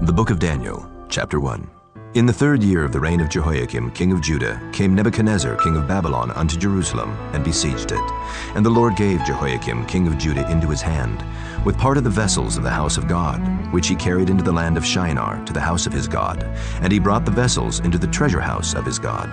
The Book of Daniel, Chapter 1. In the 3rd year of the reign of Jehoiakim, king of Judah, came Nebuchadnezzar, king of Babylon, unto Jerusalem, and besieged it. And the Lord gave Jehoiakim, king of Judah, into his hand, with part of the vessels of the house of God, which he carried into the land of Shinar, to the house of his God. And he brought the vessels into the treasure house of his God.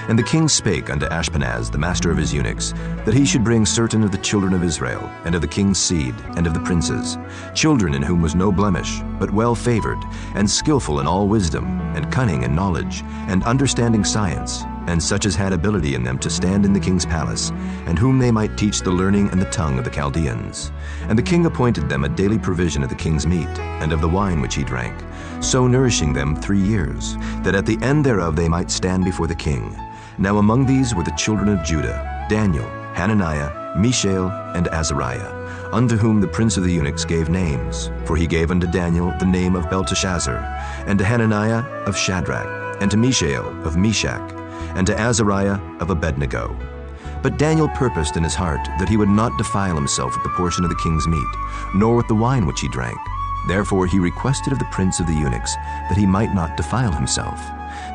And the king spake unto Ashpenaz, the master of his eunuchs, that he should bring certain of the children of Israel, and of the king's seed, and of the princes, children in whom was no blemish, but well favored, and skillful in all wisdom, and cunning in knowledge, and understanding science, and such as had ability in them to stand in the king's palace, and whom they might teach the learning and the tongue of the Chaldeans. And the king appointed them a daily provision of the king's meat, and of the wine which he drank, so nourishing them 3 years, that at the end thereof they might stand before the king. Now among these were the children of Judah, Daniel, Hananiah, Mishael, and Azariah, unto whom the prince of the eunuchs gave names. For he gave unto Daniel the name of Belteshazzar, and to Hananiah of Shadrach, and to Mishael of Meshach, and to Azariah of Abednego. But Daniel purposed in his heart that he would not defile himself with the portion of the king's meat, nor with the wine which he drank. Therefore he requested of the prince of the eunuchs that he might not defile himself.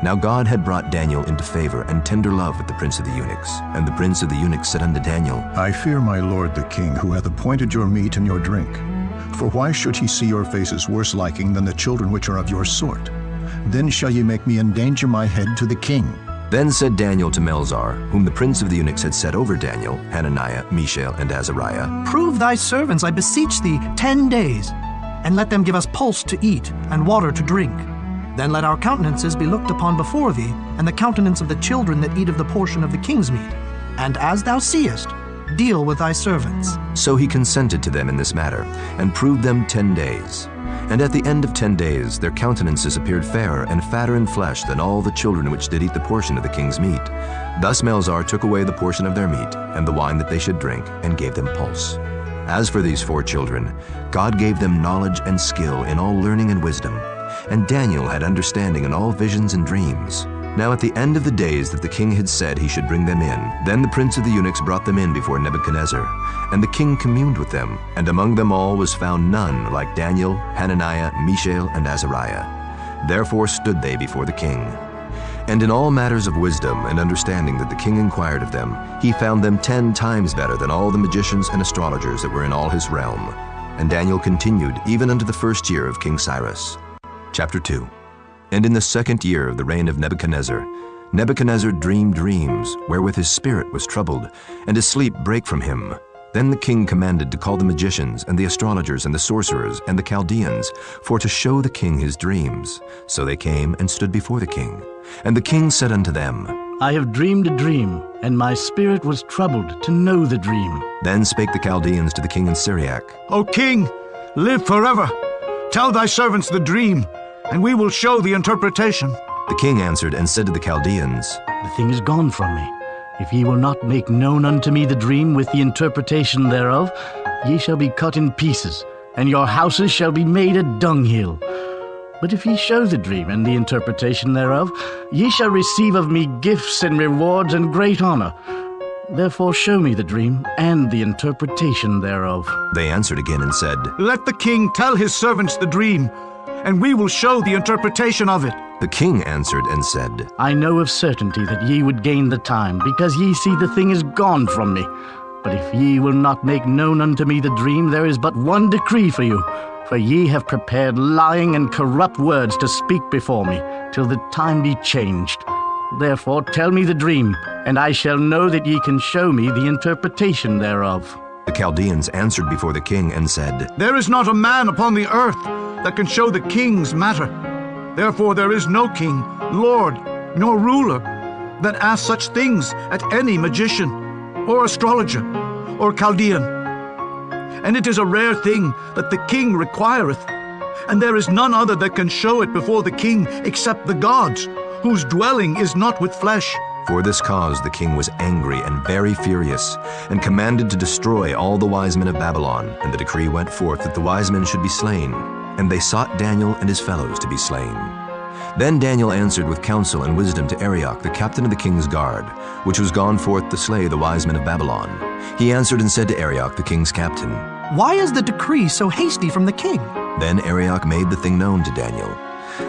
Now God had brought Daniel into favor and tender love with the prince of the eunuchs. And the prince of the eunuchs said unto Daniel, I fear my lord the king, who hath appointed your meat and your drink. For why should he see your faces worse liking than the children which are of your sort? Then shall ye make me endanger my head to the king. Then said Daniel to Melzar, whom the prince of the eunuchs had set over Daniel, Hananiah, Mishael, and Azariah, Prove thy servants, I beseech thee, 10 days, and let them give us pulse to eat and water to drink. Then let our countenances be looked upon before thee, and the countenance of the children that eat of the portion of the king's meat. And as thou seest, deal with thy servants. So he consented to them in this matter, and proved them 10 days. And at the end of 10 days their countenances appeared fairer and fatter in flesh than all the children which did eat the portion of the king's meat. Thus Melzar took away the portion of their meat, and the wine that they should drink, and gave them pulse. As for these 4 children, God gave them knowledge and skill in all learning and wisdom. And Daniel had understanding in all visions and dreams. Now at the end of the days that the king had said he should bring them in, then the prince of the eunuchs brought them in before Nebuchadnezzar. And the king communed with them, and among them all was found none like Daniel, Hananiah, Mishael, and Azariah. Therefore stood they before the king. And in all matters of wisdom and understanding that the king inquired of them, he found them 10 times better than all the magicians and astrologers that were in all his realm. And Daniel continued even unto the 1st year of King Cyrus. Chapter 2. And in the 2nd year of the reign of Nebuchadnezzar, Nebuchadnezzar dreamed dreams, wherewith his spirit was troubled, and his sleep brake from him. Then the king commanded to call the magicians, and the astrologers, and the sorcerers, and the Chaldeans, for to show the king his dreams. So they came and stood before the king. And the king said unto them, I have dreamed a dream, and my spirit was troubled to know the dream. Then spake the Chaldeans to the king in Syriac, O king, live forever. Tell thy servants the dream, and we will show the interpretation. The king answered and said to the Chaldeans, The thing is gone from me. If ye will not make known unto me the dream with the interpretation thereof, ye shall be cut in pieces, and your houses shall be made a dunghill. But if ye show the dream and the interpretation thereof, ye shall receive of me gifts and rewards and great honor. Therefore show me the dream and the interpretation thereof. They answered again and said, Let the king tell his servants the dream, and we will show the interpretation of it. The king answered and said, I know of certainty that ye would gain the time, because ye see the thing is gone from me. But if ye will not make known unto me the dream, there is but one decree for you. For ye have prepared lying and corrupt words to speak before me, till the time be changed. Therefore tell me the dream, and I shall know that ye can show me the interpretation thereof. The Chaldeans answered before the king and said, There is not a man upon the earth that can show the king's matter. Therefore there is no king, lord, nor ruler that asks such things at any magician, or astrologer, or Chaldean. And it is a rare thing that the king requireth, and there is none other that can show it before the king except the gods, whose dwelling is not with flesh. For this cause the king was angry and very furious, and commanded to destroy all the wise men of Babylon. And the decree went forth that the wise men should be slain. And they sought Daniel and his fellows to be slain. Then Daniel answered with counsel and wisdom to Arioch, the captain of the king's guard, which was gone forth to slay the wise men of Babylon. He answered and said to Arioch, the king's captain, Why is the decree so hasty from the king? Then Arioch made the thing known to Daniel.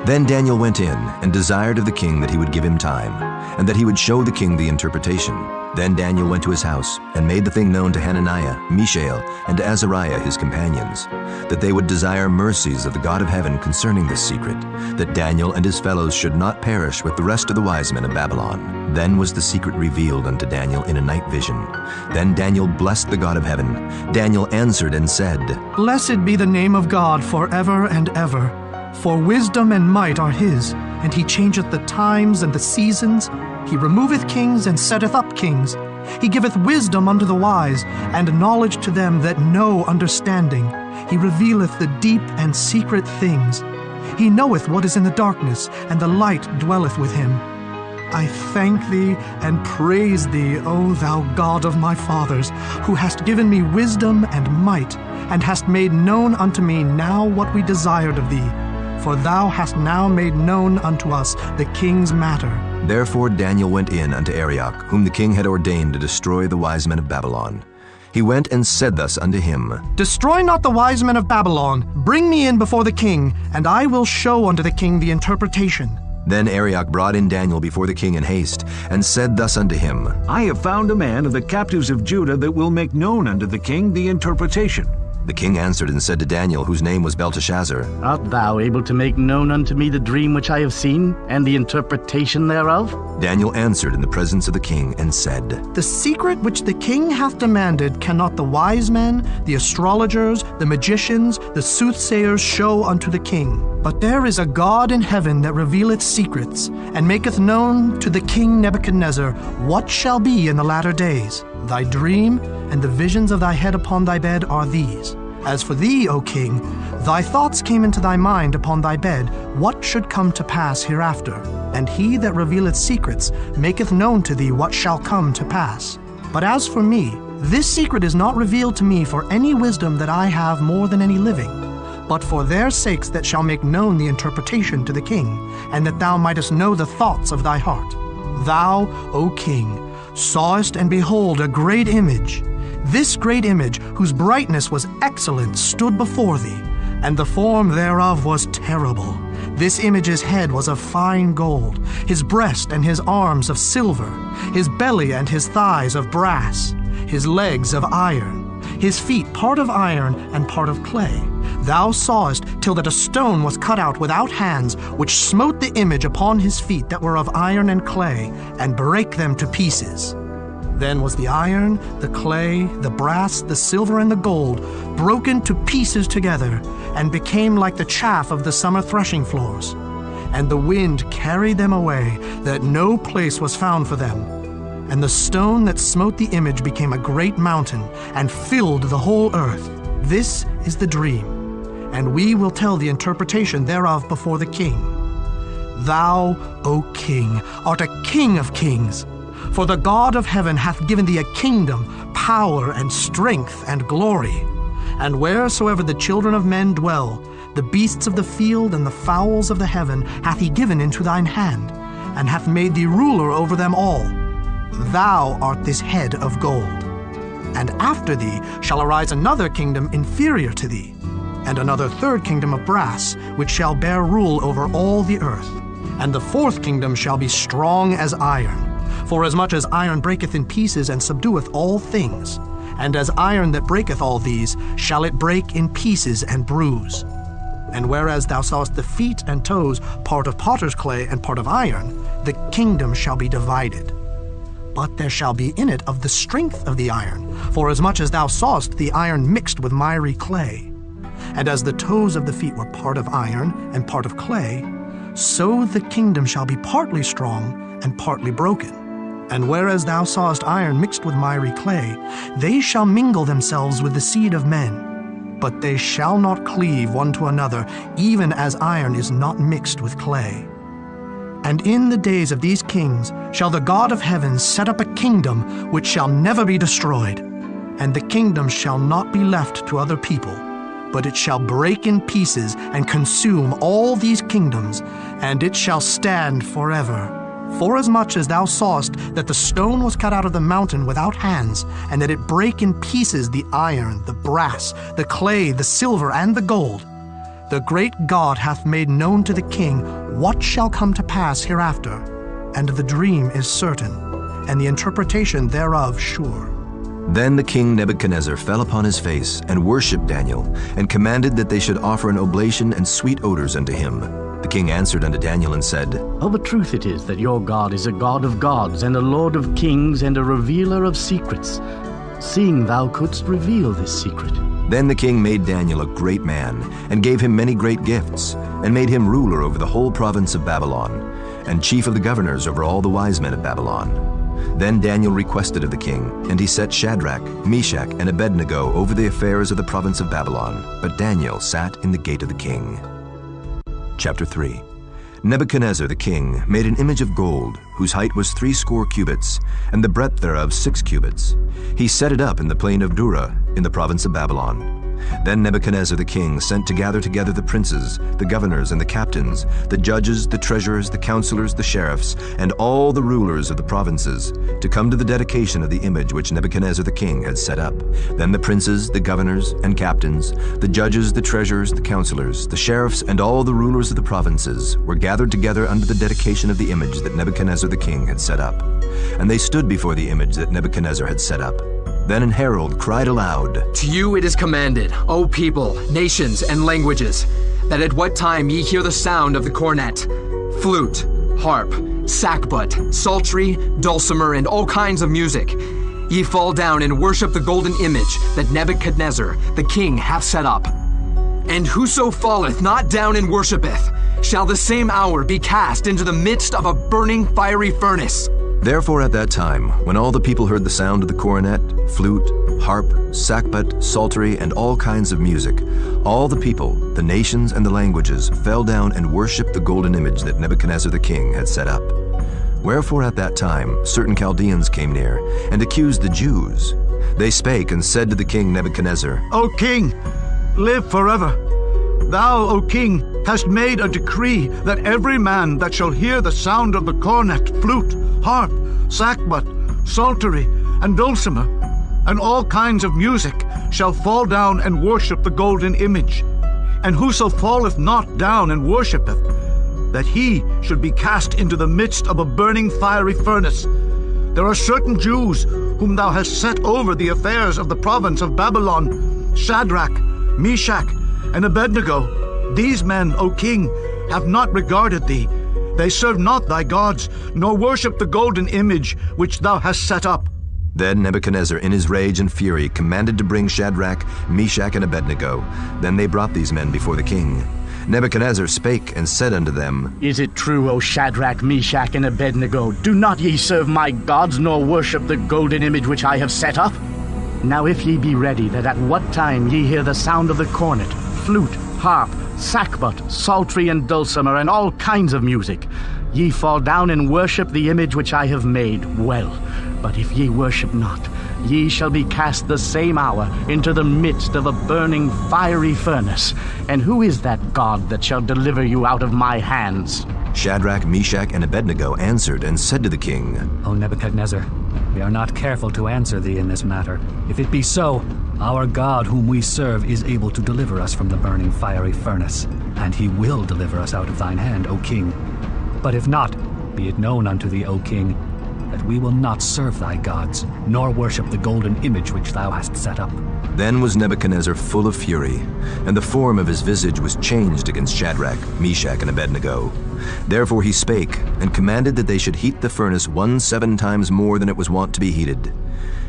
Then Daniel went in and desired of the king that he would give him time, and that he would show the king the interpretation. Then Daniel went to his house and made the thing known to Hananiah, Mishael, and to Azariah his companions, that they would desire mercies of the God of heaven concerning this secret, that Daniel and his fellows should not perish with the rest of the wise men of Babylon. Then was the secret revealed unto Daniel in a night vision. Then Daniel blessed the God of heaven. Daniel answered and said, Blessed be the name of God forever and ever. For wisdom and might are his, and he changeth the times and the seasons. He removeth kings and setteth up kings. He giveth wisdom unto the wise, and knowledge to them that know understanding. He revealeth the deep and secret things. He knoweth what is in the darkness, and the light dwelleth with him. I thank thee and praise thee, O thou God of my fathers, who hast given me wisdom and might, and hast made known unto me now what we desired of thee. For thou hast now made known unto us the king's matter. Therefore Daniel went in unto Arioch, whom the king had ordained to destroy the wise men of Babylon. He went and said thus unto him, Destroy not the wise men of Babylon. Bring me in before the king, and I will show unto the king the interpretation. Then Arioch brought in Daniel before the king in haste, and said thus unto him, I have found a man of the captives of Judah that will make known unto the king the interpretation. The king answered and said to Daniel, whose name was Belteshazzar, Art thou able to make known unto me the dream which I have seen, and the interpretation thereof? Daniel answered in the presence of the king and said, The secret which the king hath demanded cannot the wise men, the astrologers, the magicians, the soothsayers show unto the king. But there is a God in heaven that revealeth secrets, and maketh known to the king Nebuchadnezzar what shall be in the latter days. Thy dream and the visions of thy head upon thy bed are these. As for thee, O king, thy thoughts came into thy mind upon thy bed, what should come to pass hereafter. And he that revealeth secrets maketh known to thee what shall come to pass. But as for me, this secret is not revealed to me for any wisdom that I have more than any living, but for their sakes that shall make known the interpretation to the king, and that thou mightest know the thoughts of thy heart. Thou, O king, sawest and behold a great image. This great image, whose brightness was excellent, stood before thee, and the form thereof was terrible. This image's head was of fine gold, his breast and his arms of silver, his belly and his thighs of brass, his legs of iron, his feet part of iron and part of clay. Thou sawest till that a stone was cut out without hands, which smote the image upon his feet that were of iron and clay, and brake them to pieces. Then was the iron, the clay, the brass, the silver, and the gold broken to pieces together, and became like the chaff of the summer threshing floors. And the wind carried them away, that no place was found for them. And the stone that smote the image became a great mountain, and filled the whole earth. This is the dream, and we will tell the interpretation thereof before the king. Thou, O king, art a king of kings. For the God of heaven hath given thee a kingdom, power, and strength, and glory. And wheresoever the children of men dwell, the beasts of the field and the fowls of the heaven hath he given into thine hand, and hath made thee ruler over them all. Thou art this head of gold. And after thee shall arise another kingdom inferior to thee, and another third kingdom of brass, which shall bear rule over all the earth. And the fourth kingdom shall be strong as iron. Forasmuch as iron breaketh in pieces and subdueth all things, and as iron that breaketh all these, shall it break in pieces and bruise. And whereas thou sawest the feet and toes, part of potter's clay and part of iron, the kingdom shall be divided. But there shall be in it of the strength of the iron, forasmuch as thou sawest the iron mixed with miry clay. And as the toes of the feet were part of iron and part of clay, so the kingdom shall be partly strong and partly broken. And whereas thou sawest iron mixed with miry clay, they shall mingle themselves with the seed of men. But they shall not cleave one to another, even as iron is not mixed with clay. And in the days of these kings shall the God of heaven set up a kingdom which shall never be destroyed. And the kingdom shall not be left to other people, but it shall break in pieces and consume all these kingdoms, and it shall stand forever. Forasmuch as thou sawest that the stone was cut out of the mountain without hands, and that it brake in pieces the iron, the brass, the clay, the silver, and the gold, the great God hath made known to the king what shall come to pass hereafter, and the dream is certain, and the interpretation thereof sure. Then the king Nebuchadnezzar fell upon his face and worshipped Daniel, and commanded that they should offer an oblation and sweet odors unto him. The king answered unto Daniel and said, Of a truth it is that your God is a God of gods, and a Lord of kings, and a revealer of secrets, seeing thou couldst reveal this secret. Then the king made Daniel a great man, and gave him many great gifts, and made him ruler over the whole province of Babylon, and chief of the governors over all the wise men of Babylon. Then Daniel requested of the king, and he set Shadrach, Meshach, and Abednego over the affairs of the province of Babylon. But Daniel sat in the gate of the king. Chapter 3. Nebuchadnezzar the king made an image of gold, whose height was 80 cubits, and the breadth thereof 6 cubits. He set it up in the plain of Dura, in the province of Babylon. Then Nebuchadnezzar the king sent to gather together the princes, the governors, and the captains, the judges, the treasurers, the counselors, the sheriffs, and all the rulers of the provinces, to come to the dedication of the image which Nebuchadnezzar the king had set up. Then the princes, the governors, and captains, the judges, the treasurers, the counselors, the sheriffs, and all the rulers of the provinces were gathered together under the dedication of the image that Nebuchadnezzar the king had set up. And they stood before the image that Nebuchadnezzar had set up. Then an herald cried aloud, To you it is commanded, O people, nations, and languages, that at what time ye hear the sound of the cornet, flute, harp, sackbut, psaltery, dulcimer, and all kinds of music, ye fall down and worship the golden image that Nebuchadnezzar the king hath set up. And whoso falleth not down and worshipeth, shall the same hour be cast into the midst of a burning fiery furnace. Therefore at that time, when all the people heard the sound of the cornet, flute, harp, sackbut, psaltery, and all kinds of music, all the people, the nations, and the languages fell down and worshipped the golden image that Nebuchadnezzar the king had set up. Wherefore at that time certain Chaldeans came near, and accused the Jews. They spake and said to the king Nebuchadnezzar, O king, live forever. Thou, O king, hast made a decree that every man that shall hear the sound of the cornet, flute, harp, sackbut, psaltery, and dulcimer, and all kinds of music, shall fall down and worship the golden image. And whoso falleth not down and worshipeth, that he should be cast into the midst of a burning fiery furnace. There are certain Jews whom thou hast set over the affairs of the province of Babylon, Shadrach, Meshach, and Abednego. These men, O king, have not regarded thee. They serve not thy gods, nor worship the golden image which thou hast set up. Then Nebuchadnezzar in his rage and fury commanded to bring Shadrach, Meshach, and Abednego. Then they brought these men before the king. Nebuchadnezzar spake and said unto them, Is it true, O Shadrach, Meshach, and Abednego? Do not ye serve my gods, nor worship the golden image which I have set up? Now if ye be ready, that at what time ye hear the sound of the cornet, flute, harp, sackbut, psaltery, and dulcimer, and all kinds of music, ye fall down and worship the image which I have made, well. But if ye worship not, ye shall be cast the same hour into the midst of a burning fiery furnace. And who is that God that shall deliver you out of my hands? Shadrach, Meshach, and Abednego answered and said to the king, O Nebuchadnezzar, we are not careful to answer thee in this matter. If it be so, our God whom we serve is able to deliver us from the burning fiery furnace, and he will deliver us out of thine hand, O king. But if not, be it known unto thee, O king, that we will not serve thy gods, nor worship the golden image which thou hast set up. Then was Nebuchadnezzar full of fury, and the form of his visage was changed against Shadrach, Meshach, and Abednego. Therefore he spake, and commanded that they should heat the furnace 17 times more than it was wont to be heated.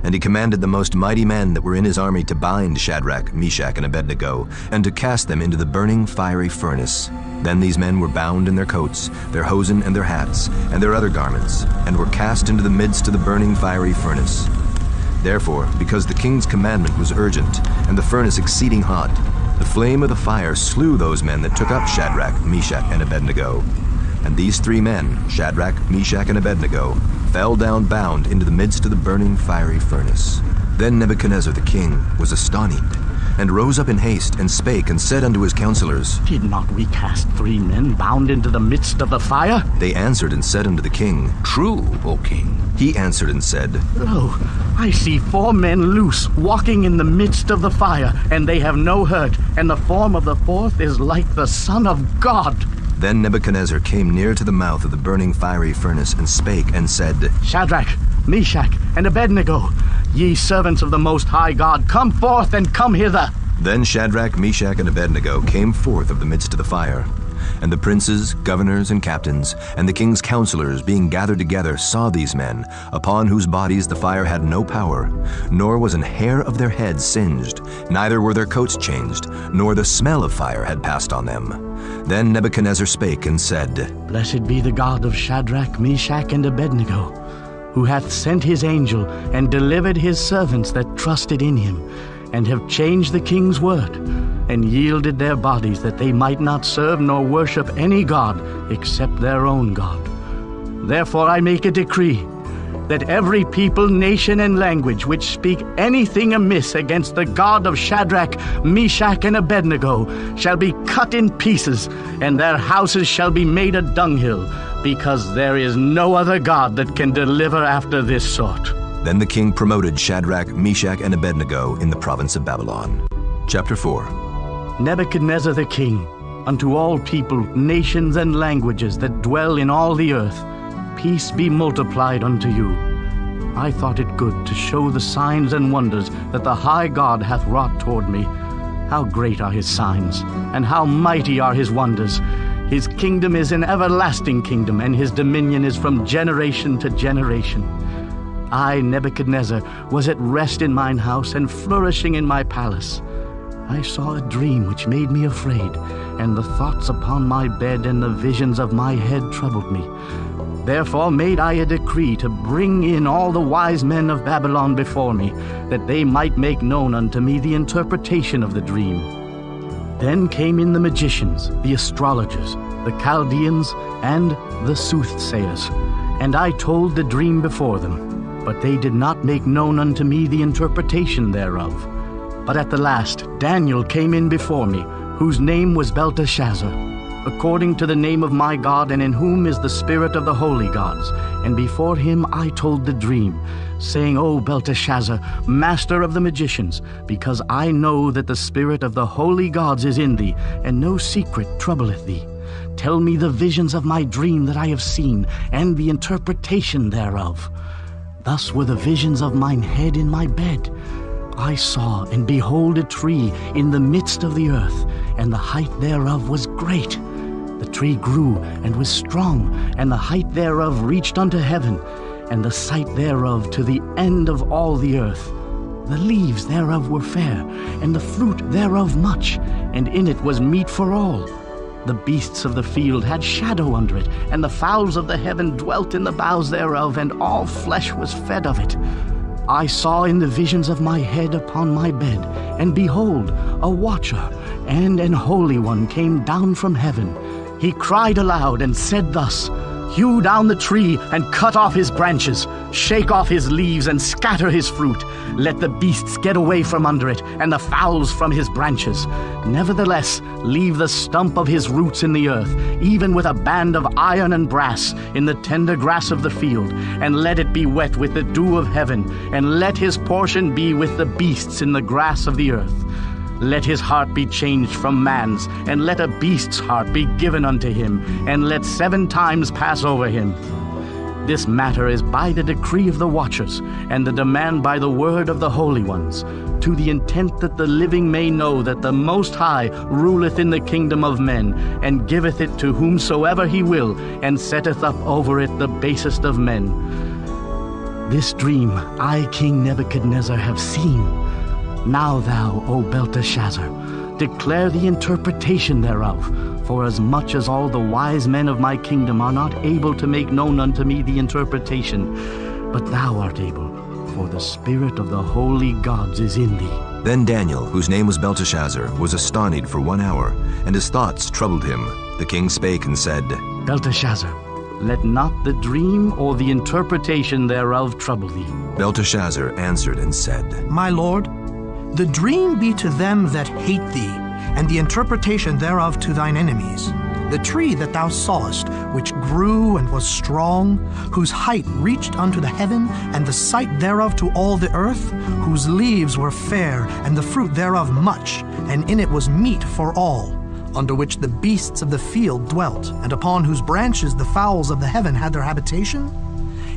And he commanded the most mighty men that were in his army to bind Shadrach, Meshach, and Abednego, and to cast them into the burning fiery furnace. Then these men were bound in their coats, their hosen, and their hats, and their other garments, and were cast into the midst of the burning fiery furnace. Therefore, because the king's commandment was urgent, and the furnace exceeding hot, the flame of the fire slew those men that took up Shadrach, Meshach, and Abednego. And these 3 men, Shadrach, Meshach, and Abednego, fell down bound into the midst of the burning fiery furnace. Then Nebuchadnezzar the king was astonished, and rose up in haste, and spake, and said unto his counselors, Did not we cast 3 men bound into the midst of the fire? They answered and said unto the king, True, O king. He answered and said, Lo, I see 4 men loose, walking in the midst of the fire, and they have no hurt, and the form of the 4th is like the Son of God. Then Nebuchadnezzar came near to the mouth of the burning fiery furnace, and spake, and said, Shadrach, Meshach, and Abednego, ye servants of the Most High God, come forth and come hither. Then Shadrach, Meshach, and Abednego came forth of the midst of the fire. And the princes, governors, and captains, and the king's counselors, being gathered together, saw these men, upon whose bodies the fire had no power, nor was an hair of their heads singed, neither were their coats changed, nor the smell of fire had passed on them. Then Nebuchadnezzar spake and said, Blessed be the God of Shadrach, Meshach, and Abednego, who hath sent his angel and delivered his servants that trusted in him, and have changed the king's word, and yielded their bodies that they might not serve nor worship any god except their own God. Therefore I make a decree, that every people, nation, and language which speak anything amiss against the God of Shadrach, Meshach, and Abednego shall be cut in pieces, and their houses shall be made a dunghill, because there is no other God that can deliver after this sort. Then the king promoted Shadrach, Meshach, and Abednego in the province of Babylon. Chapter 4. Nebuchadnezzar the king, unto all people, nations, and languages that dwell in all the earth, peace be multiplied unto you. I thought it good to show the signs and wonders that the high God hath wrought toward me. How great are his signs, and how mighty are his wonders! His kingdom is an everlasting kingdom, and his dominion is from generation to generation. I, Nebuchadnezzar, was at rest in mine house, and flourishing in my palace. I saw a dream which made me afraid, and the thoughts upon my bed and the visions of my head troubled me. Therefore made I a decree to bring in all the wise men of Babylon before me, that they might make known unto me the interpretation of the dream. Then came in the magicians, the astrologers, the Chaldeans, and the soothsayers, and I told the dream before them, but they did not make known unto me the interpretation thereof. But at the last Daniel came in before me, whose name was Belteshazzar, according to the name of my God, and in whom is the spirit of the holy gods. And before him I told the dream, saying, O Belteshazzar, master of the magicians, because I know that the spirit of the holy gods is in thee, and no secret troubleth thee. Tell me the visions of my dream that I have seen, and the interpretation thereof. Thus were the visions of mine head in my bed. I saw, and behold, a tree in the midst of the earth, and the height thereof was great. The tree grew and was strong, and the height thereof reached unto heaven, and the sight thereof to the end of all the earth. The leaves thereof were fair, and the fruit thereof much, and in it was meat for all. The beasts of the field had shadow under it, and the fowls of the heaven dwelt in the boughs thereof, and all flesh was fed of it. I saw in the visions of my head upon my bed, and behold, a watcher and an holy one came down from heaven. He cried aloud and said thus, Hew down the tree and cut off his branches, shake off his leaves and scatter his fruit. Let the beasts get away from under it, and the fowls from his branches. Nevertheless, leave the stump of his roots in the earth, even with a band of iron and brass in the tender grass of the field, and let it be wet with the dew of heaven, and let his portion be with the beasts in the grass of the earth. Let his heart be changed from man's, and let a beast's heart be given unto him, and let 7 times pass over him. This matter is by the decree of the watchers, and the demand by the word of the holy ones, to the intent that the living may know that the Most High ruleth in the kingdom of men, and giveth it to whomsoever he will, and setteth up over it the basest of men. This dream I, King Nebuchadnezzar, have seen. Now thou, O Belteshazzar, declare the interpretation thereof, for as much as all the wise men of my kingdom are not able to make known unto me the interpretation, but thou art able, for the spirit of the holy gods is in thee. Then Daniel, whose name was Belteshazzar, was astonied for 1 hour, and his thoughts troubled him. The king spake and said, Belteshazzar, let not the dream or the interpretation thereof trouble thee. Belteshazzar answered and said, My lord, The dream be to them that hate thee, and the interpretation thereof to thine enemies. The tree that thou sawest, which grew and was strong, whose height reached unto the heaven, and the sight thereof to all the earth, whose leaves were fair, and the fruit thereof much, and in it was meat for all, under which the beasts of the field dwelt, and upon whose branches the fowls of the heaven had their habitation?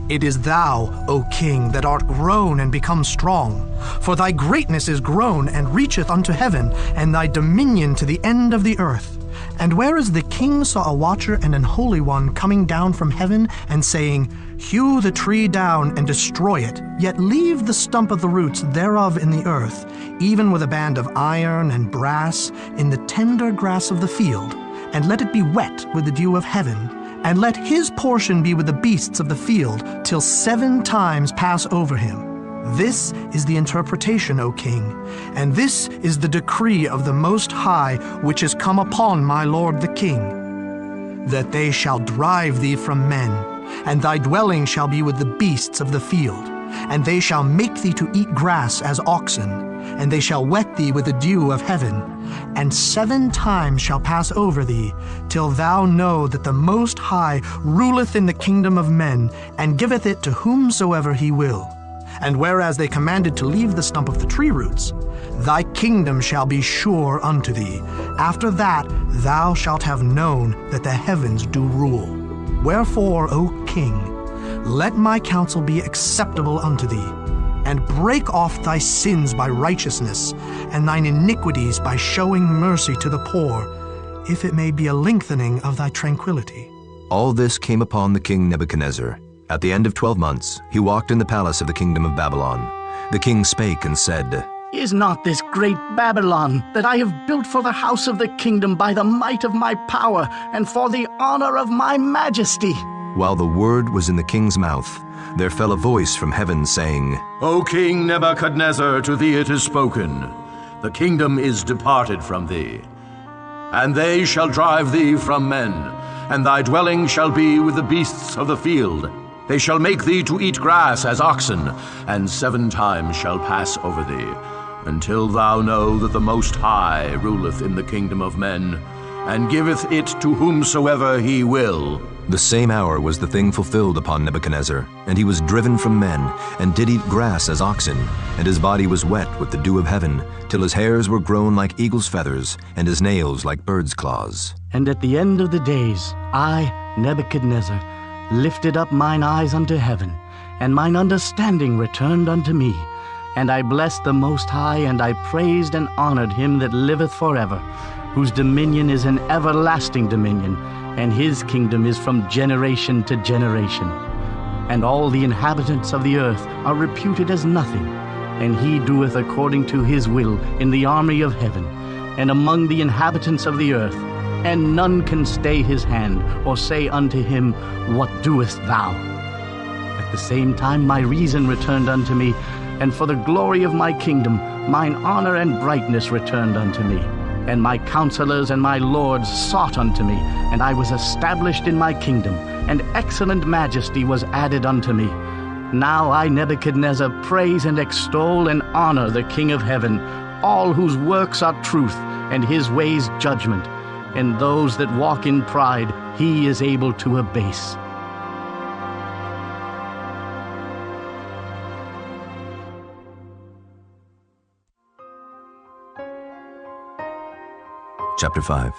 It is thou, O king, that art grown and become strong. For thy greatness is grown and reacheth unto heaven, and thy dominion to the end of the earth. And whereas the king saw a watcher and an holy one coming down from heaven, and saying, Hew the tree down and destroy it, yet leave the stump of the roots thereof in the earth, even with a band of iron and brass, in the tender grass of the field, and let it be wet with the dew of heaven, and let his portion be with the beasts of the field, till 7 times pass over him. This is the interpretation, O king, and this is the decree of the Most High, which is come upon my lord the king, that they shall drive thee from men, and thy dwelling shall be with the beasts of the field, and they shall make thee to eat grass as oxen, and they shall wet thee with the dew of heaven, and 7 times shall pass over thee, till thou know that the Most High ruleth in the kingdom of men, and giveth it to whomsoever he will. And whereas they commanded to leave the stump of the tree roots, thy kingdom shall be sure unto thee. After that thou shalt have known that the heavens do rule. Wherefore, O king, let my counsel be acceptable unto thee, and break off thy sins by righteousness, and thine iniquities by showing mercy to the poor, if it may be a lengthening of thy tranquility. All this came upon the king Nebuchadnezzar. At the end of 12 months, he walked in the palace of the kingdom of Babylon. The king spake and said, Is not this great Babylon, that I have built for the house of the kingdom by the might of my power, and for the honor of my majesty? While the word was in the king's mouth, there fell a voice from heaven, saying, O King Nebuchadnezzar, to thee it is spoken, the kingdom is departed from thee. And they shall drive thee from men, and thy dwelling shall be with the beasts of the field. They shall make thee to eat grass as oxen, and 7 times shall pass over thee, until thou know that the Most High ruleth in the kingdom of men, and giveth it to whomsoever he will. The same hour was the thing fulfilled upon Nebuchadnezzar, and he was driven from men, and did eat grass as oxen, and his body was wet with the dew of heaven, till his hairs were grown like eagle's feathers, and his nails like bird's claws. And at the end of the days, I, Nebuchadnezzar, lifted up mine eyes unto heaven, and mine understanding returned unto me. And I blessed the Most High, and I praised and honored him that liveth forever, whose dominion is an everlasting dominion, and his kingdom is from generation to generation. And all the inhabitants of the earth are reputed as nothing, and he doeth according to his will in the army of heaven, and among the inhabitants of the earth, and none can stay his hand, or say unto him, What doest thou? At the same time my reason returned unto me, and for the glory of my kingdom mine honor and brightness returned unto me. And my counselors and my lords sought unto me, and I was established in my kingdom, and excellent majesty was added unto me. Now I, Nebuchadnezzar, praise and extol and honor the King of heaven, all whose works are truth, and his ways judgment. And those that walk in pride he is able to abase. Chapter 5.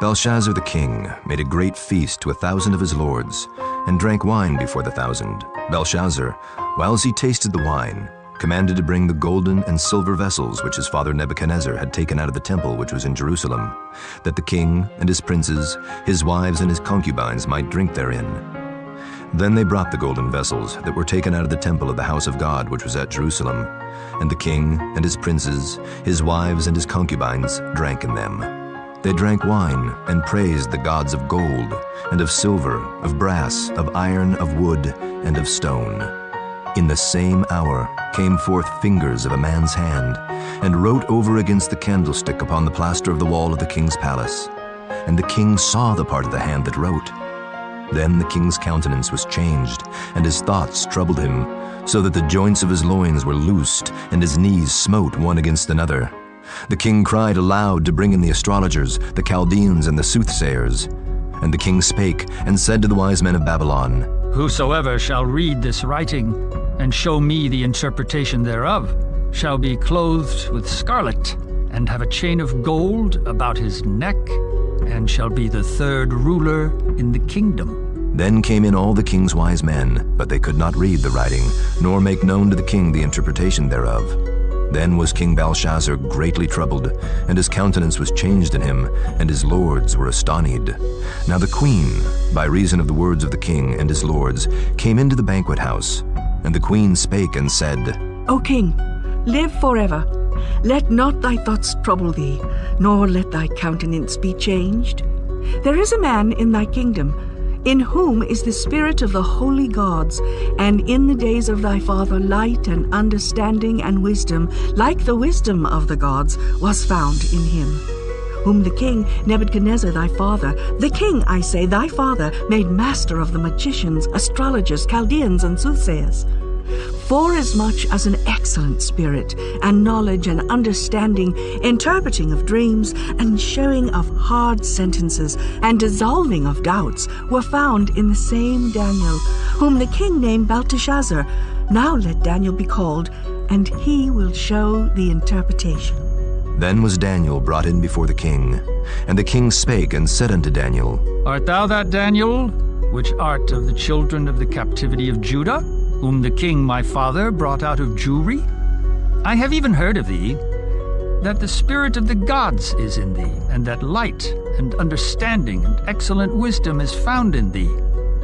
Belshazzar the king made a great feast to 1,000 of his lords, and drank wine before the 1,000. Belshazzar, whiles he tasted the wine, commanded to bring the golden and silver vessels which his father Nebuchadnezzar had taken out of the temple which was in Jerusalem, that the king and his princes, his wives and his concubines might drink therein. Then they brought the golden vessels that were taken out of the temple of the house of God which was at Jerusalem, and the king and his princes, his wives and his concubines drank in them. They drank wine and praised the gods of gold, and of silver, of brass, of iron, of wood, and of stone. In the same hour came forth fingers of a man's hand, and wrote over against the candlestick upon the plaster of the wall of the king's palace. And the king saw the part of the hand that wrote. Then the king's countenance was changed, and his thoughts troubled him, so that the joints of his loins were loosed, and his knees smote one against another. The king cried aloud to bring in the astrologers, the Chaldeans, and the soothsayers. And the king spake, and said to the wise men of Babylon, Whosoever shall read this writing, and show me the interpretation thereof, shall be clothed with scarlet, and have a chain of gold about his neck, and shall be the third ruler in the kingdom. Then came in all the king's wise men, but they could not read the writing, nor make known to the king the interpretation thereof. Then was King Belshazzar greatly troubled, and his countenance was changed in him, and his lords were astonied. Now the queen, by reason of the words of the king and his lords, came into the banquet house. And the queen spake and said, O king, live forever. Let not thy thoughts trouble thee, nor let thy countenance be changed. There is a man in thy kingdom, in whom is the spirit of the holy gods, and in the days of thy father light and understanding and wisdom, like the wisdom of the gods, was found in him, whom the king Nebuchadnezzar thy father, the king, I say, thy father, made master of the magicians, astrologers, Chaldeans, and soothsayers. Forasmuch as an excellent spirit, and knowledge and understanding, interpreting of dreams, and showing of hard sentences, and dissolving of doubts, were found in the same Daniel, whom the king named Belteshazzar. Now let Daniel be called, and he will show the interpretation. Then was Daniel brought in before the king. And the king spake and said unto Daniel, Art thou that Daniel, which art of the children of the captivity of Judah, whom the king my father brought out of Jewry? I have even heard of thee, that the spirit of the gods is in thee, and that light and understanding and excellent wisdom is found in thee.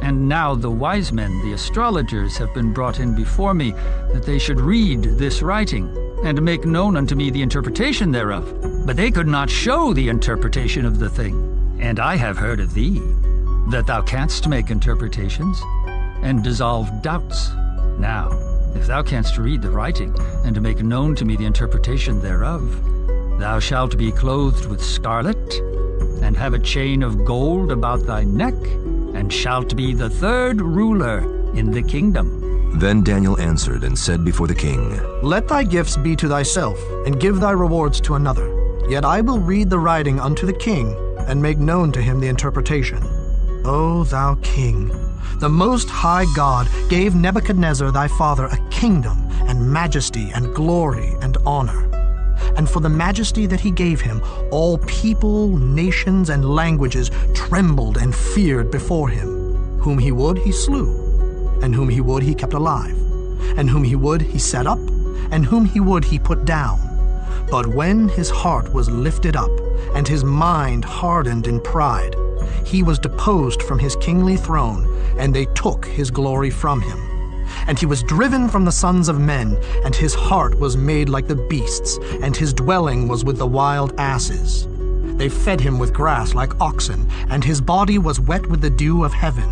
And now the wise men, the astrologers, have been brought in before me, that they should read this writing, and make known unto me the interpretation thereof. But they could not show the interpretation of the thing. And I have heard of thee, that thou canst make interpretations, and dissolve doubts. Now, if thou canst read the writing, and to make known to me the interpretation thereof, thou shalt be clothed with scarlet, and have a chain of gold about thy neck, and shalt be the third ruler in the kingdom. Then Daniel answered and said before the king, Let thy gifts be to thyself, and give thy rewards to another. Yet I will read the writing unto the king, and make known to him the interpretation. O thou king, the Most High God gave Nebuchadnezzar thy father a kingdom, and majesty, and glory, and honor. And for the majesty that he gave him, all people, nations, and languages trembled and feared before him. Whom he would, he slew, and whom he would, he kept alive, and whom he would, he set up, and whom he would, he put down. But when his heart was lifted up, and his mind hardened in pride, he was deposed from his kingly throne, and they took his glory from him. And he was driven from the sons of men, and his heart was made like the beasts, and his dwelling was with the wild asses. They fed him with grass like oxen, and his body was wet with the dew of heaven,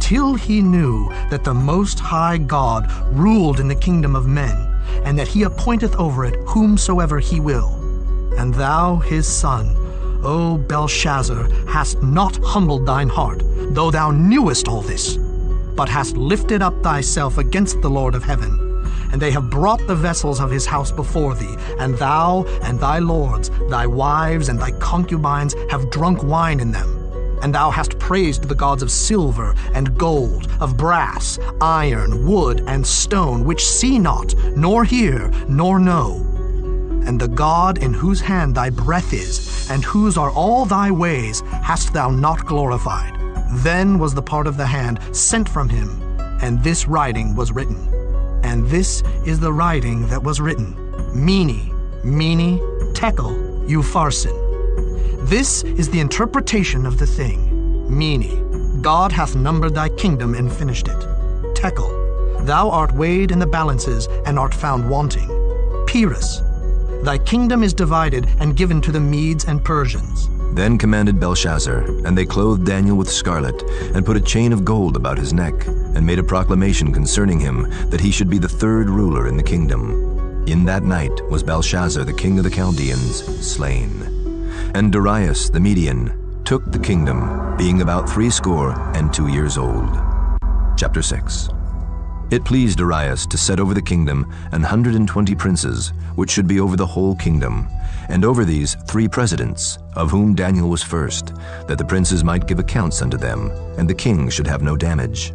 till he knew that the Most High God ruled in the kingdom of men, and that he appointeth over it whomsoever he will. And thou, his son, O Belshazzar, hast not humbled thine heart, though thou knewest all this, but hast lifted up thyself against the Lord of heaven. And they have brought the vessels of his house before thee, and thou and thy lords, thy wives and thy concubines have drunk wine in them. And thou hast praised the gods of silver and gold, of brass, iron, wood, and stone, which see not, nor hear, nor know. And the God in whose hand thy breath is, and whose are all thy ways, hast thou not glorified. Then was the part of the hand sent from him, and this writing was written. And this is the writing that was written: Mene, Mene, Tekel, Upharsin. This is the interpretation of the thing. Mene, God hath numbered thy kingdom and finished it. Tekel, thou art weighed in the balances and art found wanting. Peres, thy kingdom is divided and given to the Medes and Persians. Then commanded Belshazzar, and they clothed Daniel with scarlet, and put a chain of gold about his neck, and made a proclamation concerning him, that he should be the third ruler in the kingdom. In that night was Belshazzar the king of the Chaldeans slain. And Darius the Median took the kingdom, being about 62 years old. Chapter 6. It pleased Darius to set over the kingdom 120 princes, which should be over the whole kingdom, and over these 3 presidents, of whom Daniel was first, that the princes might give accounts unto them, and the king should have no damage.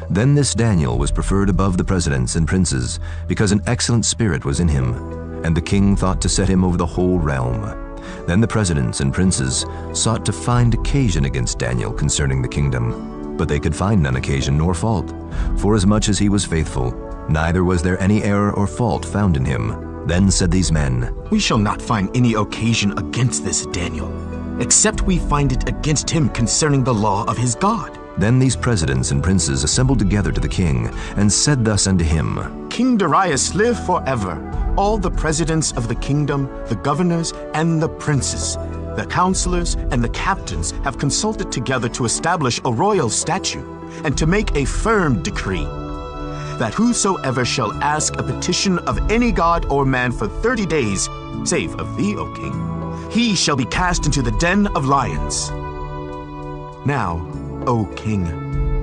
Then this Daniel was preferred above the presidents and princes, because an excellent spirit was in him, and the king thought to set him over the whole realm. Then the presidents and princes sought to find occasion against Daniel concerning the kingdom, but they could find none occasion nor fault, forasmuch as he was faithful, neither was there any error or fault found in him. Then said these men, We shall not find any occasion against this Daniel, except we find it against him concerning the law of his God. Then these presidents and princes assembled together to the king, and said thus unto him, King Darius, live forever. All the presidents of the kingdom, the governors and the princes, the counselors and the captains have consulted together to establish a royal statute, and to make a firm decree, that whosoever shall ask a petition of any god or man for 30 days, save of thee, O king, he shall be cast into the den of lions. Now, O king,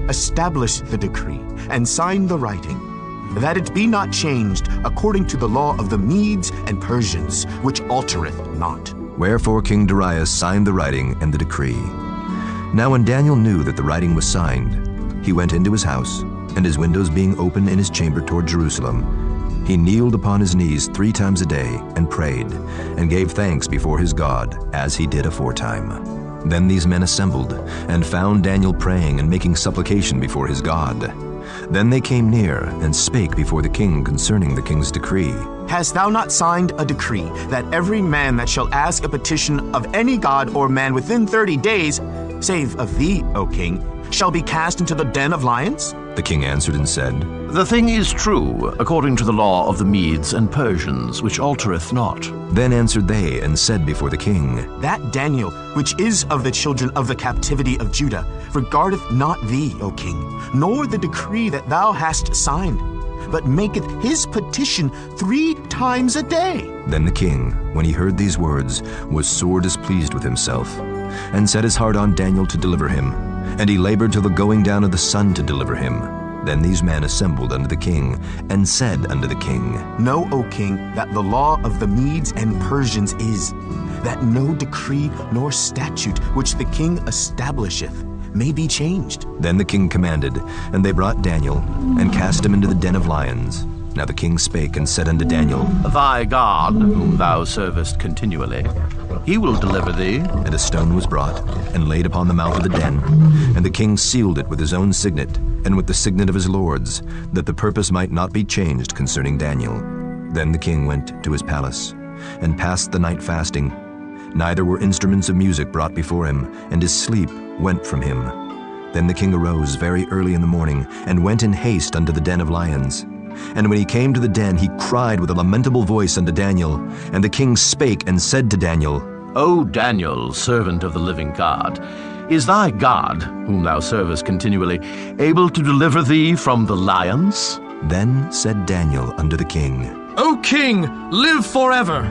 establish the decree, and sign the writing, that it be not changed according to the law of the Medes and Persians, which altereth not. Wherefore King Darius signed the writing and the decree. Now when Daniel knew that the writing was signed, he went into his house, and his windows being open in his chamber toward Jerusalem, he kneeled upon his knees 3 times a day, and prayed, and gave thanks before his God, as he did aforetime. Then these men assembled, and found Daniel praying and making supplication before his God. Then they came near, and spake before the king concerning the king's decree. Hast thou not signed a decree, that every man that shall ask a petition of any god or man within 30 days, save of thee, O king, shall be cast into the den of lions? The king answered and said, The thing is true, according to the law of the Medes and Persians, which altereth not. Then answered they and said before the king, That Daniel, which is of the children of the captivity of Judah, regardeth not thee, O king, nor the decree that thou hast signed, but maketh his petition 3 times a day. Then the king, when he heard these words, was sore displeased with himself, and set his heart on Daniel to deliver him, and he labored till the going down of the sun to deliver him. Then these men assembled unto the king, and said unto the king, Know, O king, that the law of the Medes and Persians is, that no decree nor statute which the king establisheth may be changed. Then the king commanded, and they brought Daniel, and cast him into the den of lions. Now the king spake and said unto Daniel, Thy God, whom thou servest continually, he will deliver thee. And a stone was brought, and laid upon the mouth of the den, and the king sealed it with his own signet, and with the signet of his lords, that the purpose might not be changed concerning Daniel. Then the king went to his palace, and passed the night fasting. Neither were instruments of music brought before him, and his sleep went from him. Then the king arose very early in the morning, and went in haste unto the den of lions. And when he came to the den, he cried with a lamentable voice unto Daniel. And the king spake and said to Daniel, O Daniel, servant of the living God, is thy God, whom thou servest continually, able to deliver thee from the lions? Then said Daniel unto the king, O king, live forever!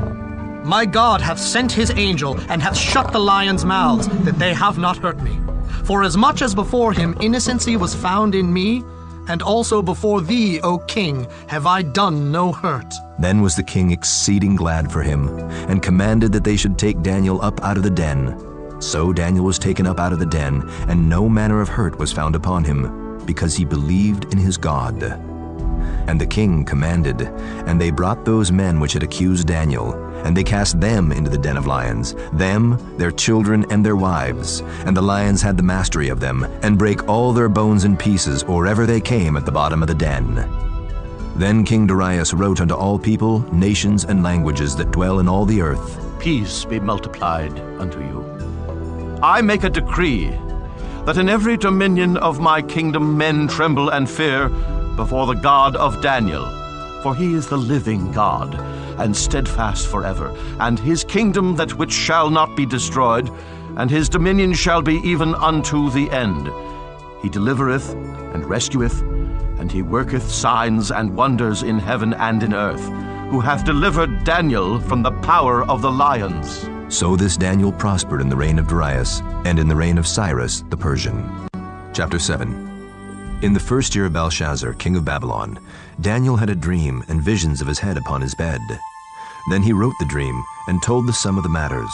My God hath sent his angel, and hath shut the lions' mouths, that they have not hurt me. For as much as before him innocency was found in me, and also before thee, O king, have I done no hurt. Then was the king exceeding glad for him, and commanded that they should take Daniel up out of the den. So Daniel was taken up out of the den, and no manner of hurt was found upon him, because he believed in his God. And the king commanded, and they brought those men which had accused Daniel, and they cast them into the den of lions, them, their children, and their wives. And the lions had the mastery of them, and brake all their bones in pieces, or ever they came at the bottom of the den. Then King Darius wrote unto all people, nations, and languages that dwell in all the earth, Peace be multiplied unto you. I make a decree, that in every dominion of my kingdom men tremble and fear before the God of Daniel, for he is the living God, and steadfast forever, and his kingdom that which shall not be destroyed, and his dominion shall be even unto the end. He delivereth and rescueth, and he worketh signs and wonders in heaven and in earth, who hath delivered Daniel from the power of the lions. So this Daniel prospered in the reign of Darius, and in the reign of Cyrus the Persian. Chapter 7. In the first year of Belshazzar, king of Babylon, Daniel had a dream and visions of his head upon his bed. Then he wrote the dream and told the sum of the matters.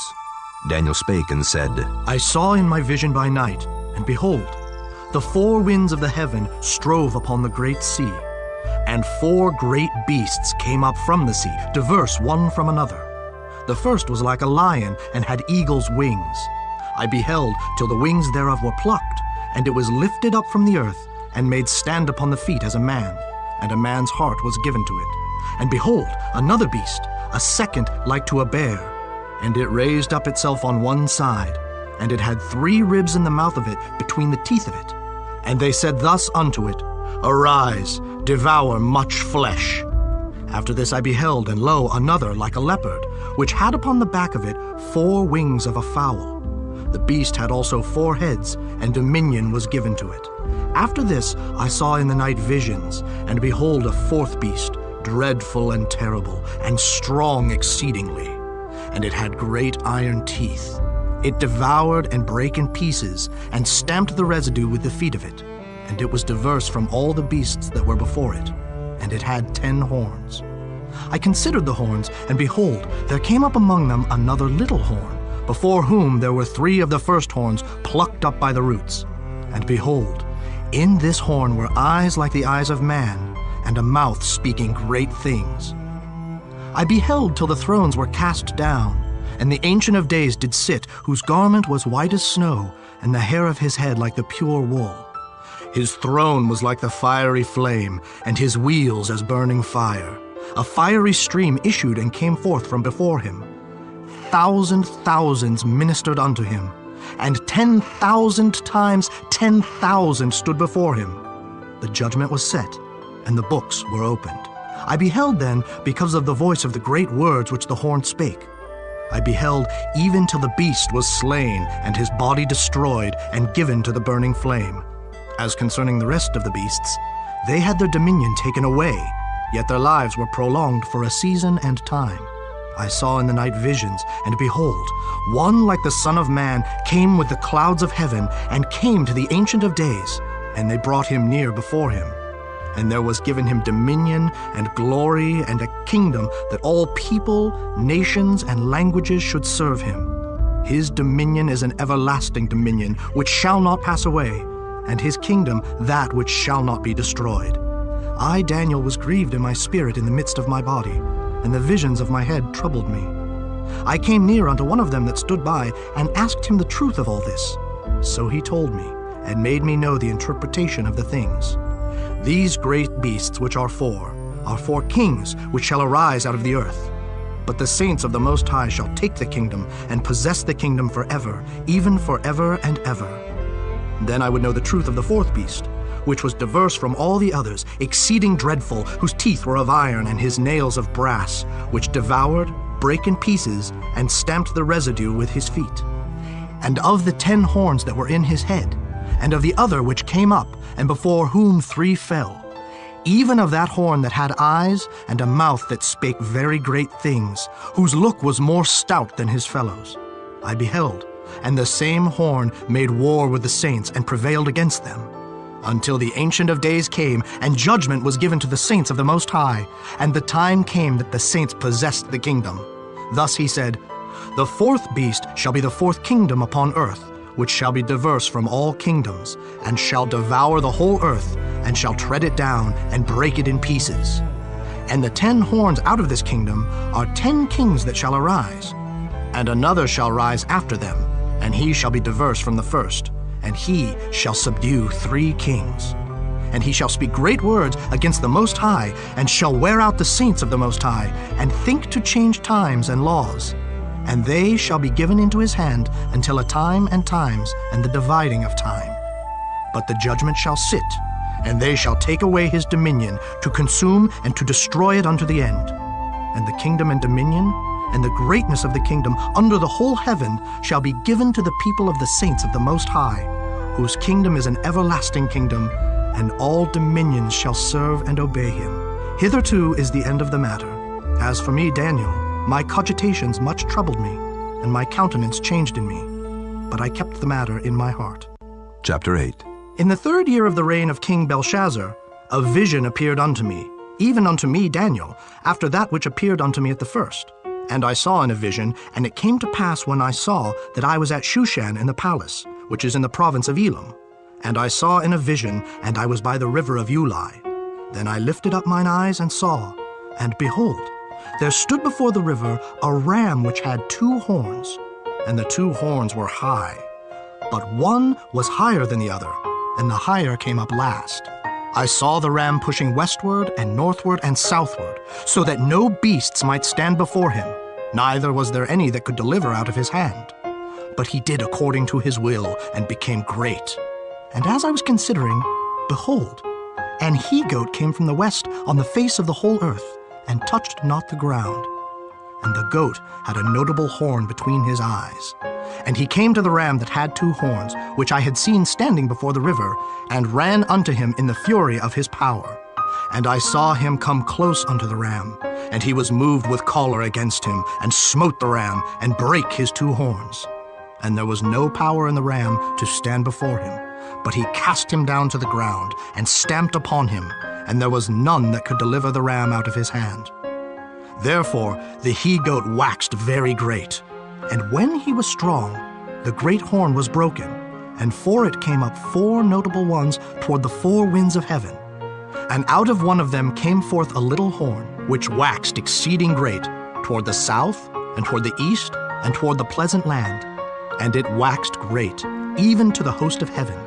Daniel spake and said, I saw in my vision by night, and behold, the four winds of the heaven strove upon the great sea, and four great beasts came up from the sea, diverse one from another. The first was like a lion, and had eagle's wings. I beheld till the wings thereof were plucked, and it was lifted up from the earth, and made stand upon the feet as a man, and a man's heart was given to it. And behold, another beast, a second like to a bear, and it raised up itself on one side, and it had 3 ribs in the mouth of it between the teeth of it. And they said thus unto it, Arise, devour much flesh. After this I beheld, and lo, another like a leopard, which had upon the back of it 4 wings of a fowl. The beast had also 4 heads, and dominion was given to it. After this I saw in the night visions, and behold, a 4th beast, dreadful and terrible, and strong exceedingly. And it had great iron teeth. It devoured and brake in pieces, and stamped the residue with the feet of it. And it was diverse from all the beasts that were before it. And it had 10 horns. I considered the horns, and behold, there came up among them another little horn, before whom there were 3 of the first horns plucked up by the roots. And behold, in this horn were eyes like the eyes of man, and a mouth speaking great things. I beheld till the thrones were cast down, and the Ancient of Days did sit, whose garment was white as snow, and the hair of his head like the pure wool. His throne was like the fiery flame, and his wheels as burning fire. A fiery stream issued and came forth from before him. Thousands ministered unto him, and 10,000 times 10,000 stood before him. The judgment was set, and the books were opened. I beheld then, because of the voice of the great words which the horn spake. I beheld even till the beast was slain, and his body destroyed, and given to the burning flame. As concerning the rest of the beasts, they had their dominion taken away, yet their lives were prolonged for a season and time. I saw in the night visions, and behold, one like the Son of Man came with the clouds of heaven, and came to the Ancient of Days, and they brought him near before him. And there was given him dominion and glory and a kingdom, that all people, nations, and languages should serve him. His dominion is an everlasting dominion, which shall not pass away, and his kingdom that which shall not be destroyed. I, Daniel, was grieved in my spirit in the midst of my body, and the visions of my head troubled me. I came near unto one of them that stood by, and asked him the truth of all this. So he told me, and made me know the interpretation of the things. These great beasts which are 4 kings which shall arise out of the earth. But the saints of the Most High shall take the kingdom, and possess the kingdom forever, even forever and ever. Then I would know the truth of the 4th beast, which was diverse from all the others, exceeding dreadful, whose teeth were of iron, and his nails of brass, which devoured, brake in pieces, and stamped the residue with his feet. And of the 10 horns that were in his head, and of the other which came up, and before whom 3 fell, even of that horn that had eyes, and a mouth that spake very great things, whose look was more stout than his fellows. I beheld, and the same horn made war with the saints, and prevailed against them, until the Ancient of Days came, and judgment was given to the saints of the Most High, and the time came that the saints possessed the kingdom. Thus he said, The 4th beast shall be the 4th kingdom upon earth, which shall be diverse from all kingdoms, and shall devour the whole earth, and shall tread it down, and break it in pieces. And the 10 horns out of this kingdom are 10 kings that shall arise, and another shall rise after them, and he shall be diverse from the first, and he shall subdue 3 kings. And he shall speak great words against the Most High, and shall wear out the saints of the Most High, and think to change times and laws. And they shall be given into his hand until a time and times, and the dividing of time. But the judgment shall sit, and they shall take away his dominion, to consume and to destroy it unto the end. And the kingdom and dominion, and the greatness of the kingdom under the whole heaven shall be given to the people of the saints of the Most High, whose kingdom is an everlasting kingdom, and all dominions shall serve and obey him. Hitherto is the end of the matter. As for me, Daniel, my cogitations much troubled me, and my countenance changed in me. But I kept the matter in my heart. Chapter 8. In the 3rd year of the reign of King Belshazzar, a vision appeared unto me, even unto me, Daniel, after that which appeared unto me at the first. And I saw in a vision, and it came to pass when I saw that I was at Shushan in the palace, which is in the province of Elam. And I saw in a vision, and I was by the river of Ulai. Then I lifted up mine eyes and saw, and behold, there stood before the river a ram which had 2 horns, and the 2 horns were high. But one was higher than the other, and the higher came up last. I saw the ram pushing westward and northward and southward, so that no beasts might stand before him, neither was there any that could deliver out of his hand. But he did according to his will, and became great. And as I was considering, behold, an he-goat came from the west on the face of the whole earth, and touched not the ground. And the goat had a notable horn between his eyes. And he came to the ram that had 2 horns, which I had seen standing before the river, and ran unto him in the fury of his power. And I saw him come close unto the ram, and he was moved with choler against him, and smote the ram, and brake his 2 horns. And there was no power in the ram to stand before him, but he cast him down to the ground, and stamped upon him, and there was none that could deliver the ram out of his hand. Therefore the he-goat waxed very great, and when he was strong, the great horn was broken, and for it came up 4 notable ones toward the 4 winds of heaven. And out of one of them came forth a little horn, which waxed exceeding great, toward the south, and toward the east, and toward the pleasant land. And it waxed great, even to the host of heaven.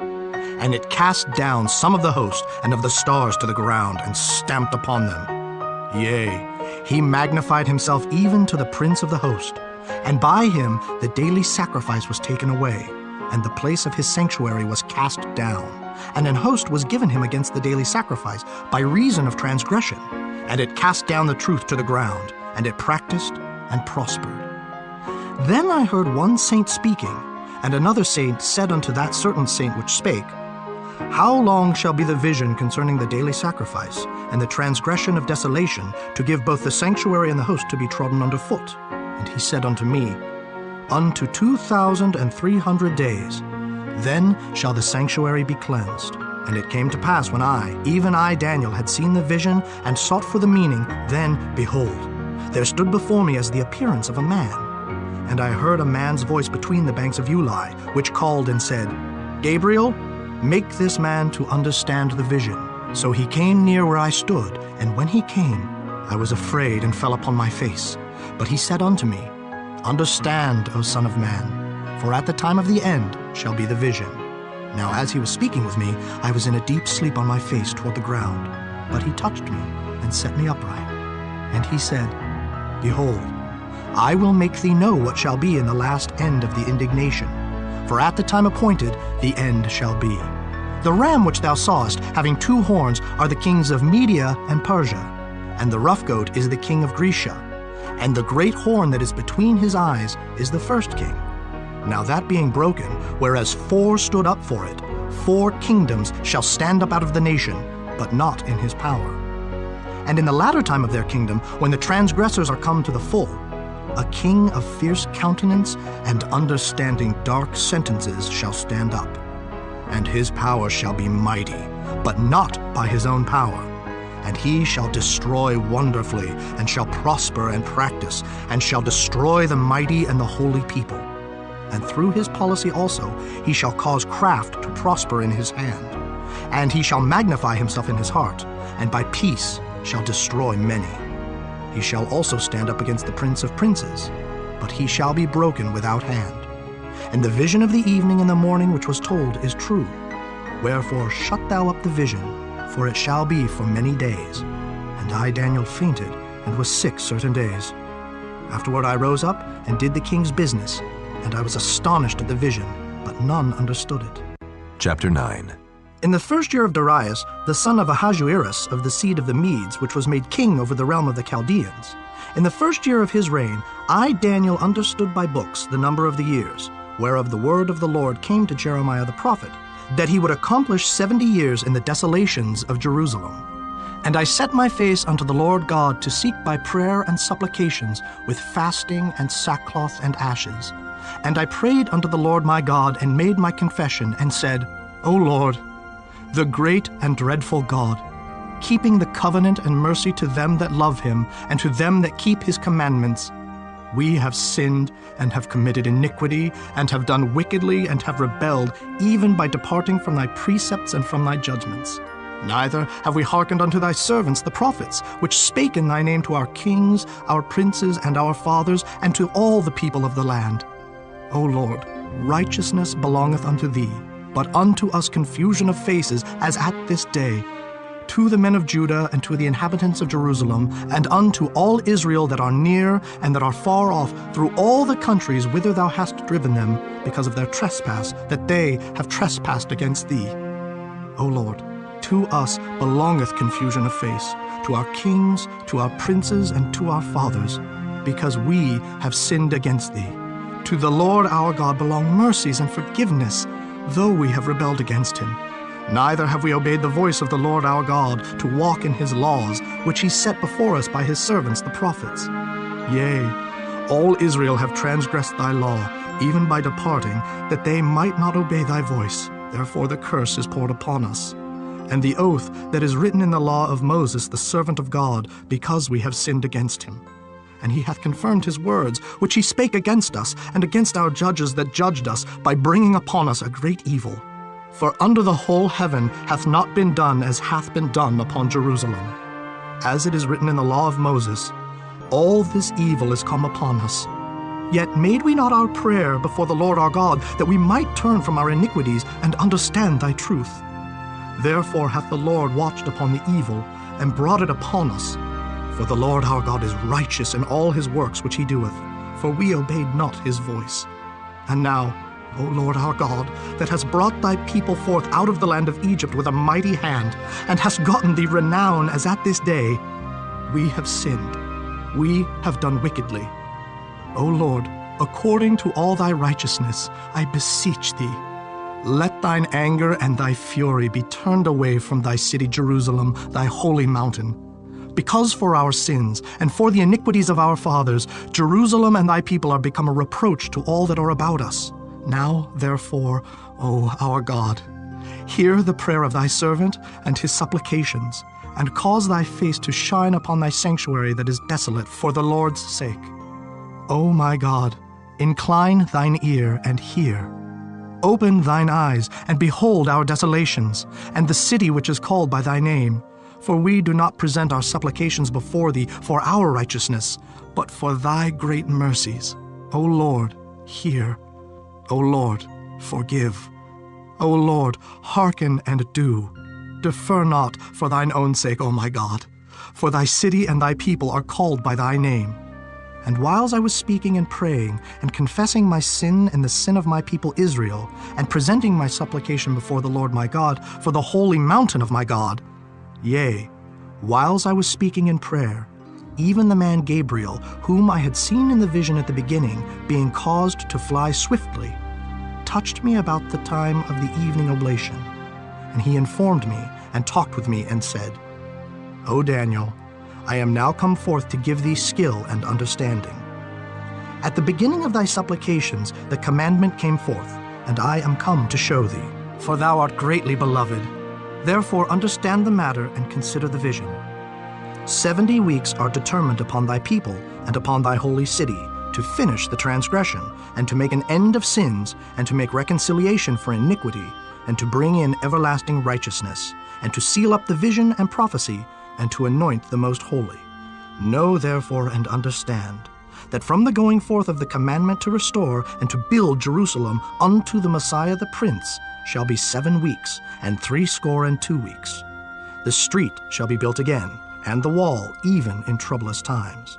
And it cast down some of the host and of the stars to the ground, and stamped upon them. Yea, he magnified himself even to the prince of the host. And by him the daily sacrifice was taken away, and the place of his sanctuary was cast down. And an host was given him against the daily sacrifice by reason of transgression. And it cast down the truth to the ground, and it practiced and prospered. Then I heard one saint speaking, and another saint said unto that certain saint which spake, How long shall be the vision concerning the daily sacrifice, and the transgression of desolation, to give both the sanctuary and the host to be trodden under foot? And he said unto me, Unto 2,300 days. Then shall the sanctuary be cleansed. And it came to pass when I, even I, Daniel, had seen the vision, and sought for the meaning, then, behold, there stood before me as the appearance of a man. And I heard a man's voice between the banks of Ulai, which called and said, Gabriel, make this man to understand the vision. So he came near where I stood, and when he came, I was afraid and fell upon my face. But he said unto me, Understand, O Son of Man, for at the time of the end shall be the vision. Now as he was speaking with me, I was in a deep sleep on my face toward the ground. But he touched me and set me upright. And he said, Behold, I will make thee know what shall be in the last end of the indignation. For at the time appointed the end shall be. The ram which thou sawest, having 2 horns, are the kings of Media and Persia, and the rough goat is the king of Grecia, and the great horn that is between his eyes is the first king. Now that being broken, whereas 4 stood up for it, 4 kingdoms shall stand up out of the nation, but not in his power. And in the latter time of their kingdom, when the transgressors are come to the full, a king of fierce countenance and understanding dark sentences shall stand up. And his power shall be mighty, but not by his own power. And he shall destroy wonderfully, and shall prosper and practice, and shall destroy the mighty and the holy people. And through his policy also he shall cause craft to prosper in his hand. And he shall magnify himself in his heart, and by peace shall destroy many. He shall also stand up against the prince of princes, but he shall be broken without hand. And the vision of the evening and the morning which was told is true. Wherefore shut thou up the vision, for it shall be for many days. And I, Daniel, fainted, and was sick certain days. Afterward I rose up, and did the king's business, and I was astonished at the vision, but none understood it. Chapter 9. In the 1st year of Darius, the son of Ahasuerus of the seed of the Medes, which was made king over the realm of the Chaldeans, in the 1st year of his reign, I, Daniel, understood by books the number of the years, whereof the word of the Lord came to Jeremiah the prophet, that he would accomplish 70 years in the desolations of Jerusalem. And I set my face unto the Lord God to seek by prayer and supplications with fasting and sackcloth and ashes. And I prayed unto the Lord my God, and made my confession, and said, O Lord, the great and dreadful God, keeping the covenant and mercy to them that love him, and to them that keep his commandments. We have sinned, and have committed iniquity, and have done wickedly, and have rebelled, even by departing from thy precepts and from thy judgments. Neither have we hearkened unto thy servants the prophets, which spake in thy name to our kings, our princes, and our fathers, and to all the people of the land. O Lord, righteousness belongeth unto thee, but unto us confusion of faces, as at this day. To the men of Judah, and to the inhabitants of Jerusalem, and unto all Israel that are near and that are far off, through all the countries whither thou hast driven them, because of their trespass, that they have trespassed against thee. O Lord, to us belongeth confusion of face, to our kings, to our princes, and to our fathers, because we have sinned against thee. To the Lord our God belong mercies and forgiveness, though we have rebelled against him. Neither have we obeyed the voice of the Lord our God, to walk in his laws, which he set before us by his servants the prophets. Yea, all Israel have transgressed thy law, even by departing, that they might not obey thy voice. Therefore the curse is poured upon us. And the oath that is written in the law of Moses, the servant of God, because we have sinned against him. And he hath confirmed his words, which he spake against us, and against our judges that judged us, by bringing upon us a great evil. For under the whole heaven hath not been done as hath been done upon Jerusalem. As it is written in the law of Moses, all this evil is come upon us. Yet made we not our prayer before the Lord our God, that we might turn from our iniquities and understand thy truth. Therefore hath the Lord watched upon the evil, and brought it upon us. For the Lord our God is righteous in all his works which he doeth, for we obeyed not his voice. And now, O Lord our God, that hast brought thy people forth out of the land of Egypt with a mighty hand, and hast gotten thee renown as at this day, we have sinned, we have done wickedly. O Lord, according to all thy righteousness, I beseech thee, let thine anger and thy fury be turned away from thy city Jerusalem, thy holy mountain. Because for our sins and for the iniquities of our fathers, Jerusalem and thy people are become a reproach to all that are about us. Now, therefore, O our God, hear the prayer of thy servant and his supplications, and cause thy face to shine upon thy sanctuary that is desolate for the Lord's sake. O my God, incline thine ear and hear. Open thine eyes and behold our desolations, and the city which is called by thy name. For we do not present our supplications before thee for our righteousness, but for thy great mercies. O Lord, hear. O Lord, forgive. O Lord, hearken and do. Defer not for thine own sake, O my God. For thy city and thy people are called by thy name. And whiles I was speaking and praying, and confessing my sin and the sin of my people Israel, and presenting my supplication before the Lord my God for the holy mountain of my God, yea, whiles I was speaking in prayer, even the man Gabriel, whom I had seen in the vision at the beginning, being caused to fly swiftly, touched me about the time of the evening oblation. And he informed me, and talked with me, and said, O Daniel, I am now come forth to give thee skill and understanding. At the beginning of thy supplications the commandment came forth, and I am come to show thee. For thou art greatly beloved. Therefore understand the matter and consider the vision. 70 weeks are determined upon thy people and upon thy holy city, to finish the transgression, and to make an end of sins, and to make reconciliation for iniquity, and to bring in everlasting righteousness, and to seal up the vision and prophecy, and to anoint the most holy. Know therefore and understand, that from the going forth of the commandment to restore and to build Jerusalem unto the Messiah the Prince shall be 7 weeks, and 62 weeks. The street shall be built again, and the wall even in troublous times.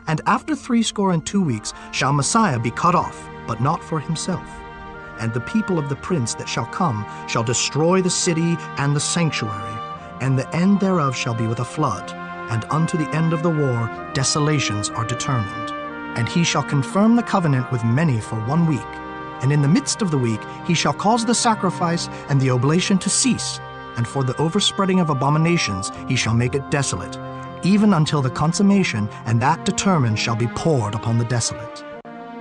And after 62 weeks shall Messiah be cut off, but not for himself. And the people of the prince that shall come shall destroy the city and the sanctuary, and the end thereof shall be with a flood, and unto the end of the war desolations are determined. And he shall confirm the covenant with many for 1 week, and in the midst of the week he shall cause the sacrifice and the oblation to cease, and for the overspreading of abominations he shall make it desolate, even until the consummation, and that determined shall be poured upon the desolate.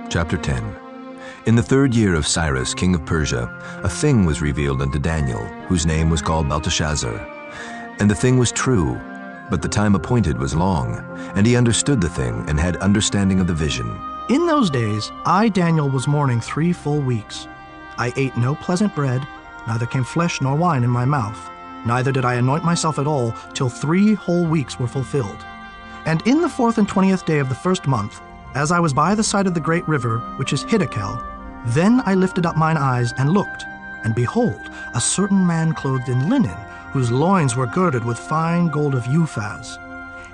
Chapter 10. In the 3rd year of Cyrus, king of Persia, a thing was revealed unto Daniel, whose name was called Belteshazzar. And the thing was true, but the time appointed was long, and he understood the thing and had understanding of the vision. In those days, I, Daniel, was mourning 3 full weeks. I ate no pleasant bread, neither came flesh nor wine in my mouth, neither did I anoint myself at all, till 3 whole weeks were fulfilled. And in the 4th and 20th day of the 1st month, as I was by the side of the great river, which is Hiddekel, then I lifted up mine eyes and looked, and behold, a certain man clothed in linen, whose loins were girded with fine gold of Uphaz.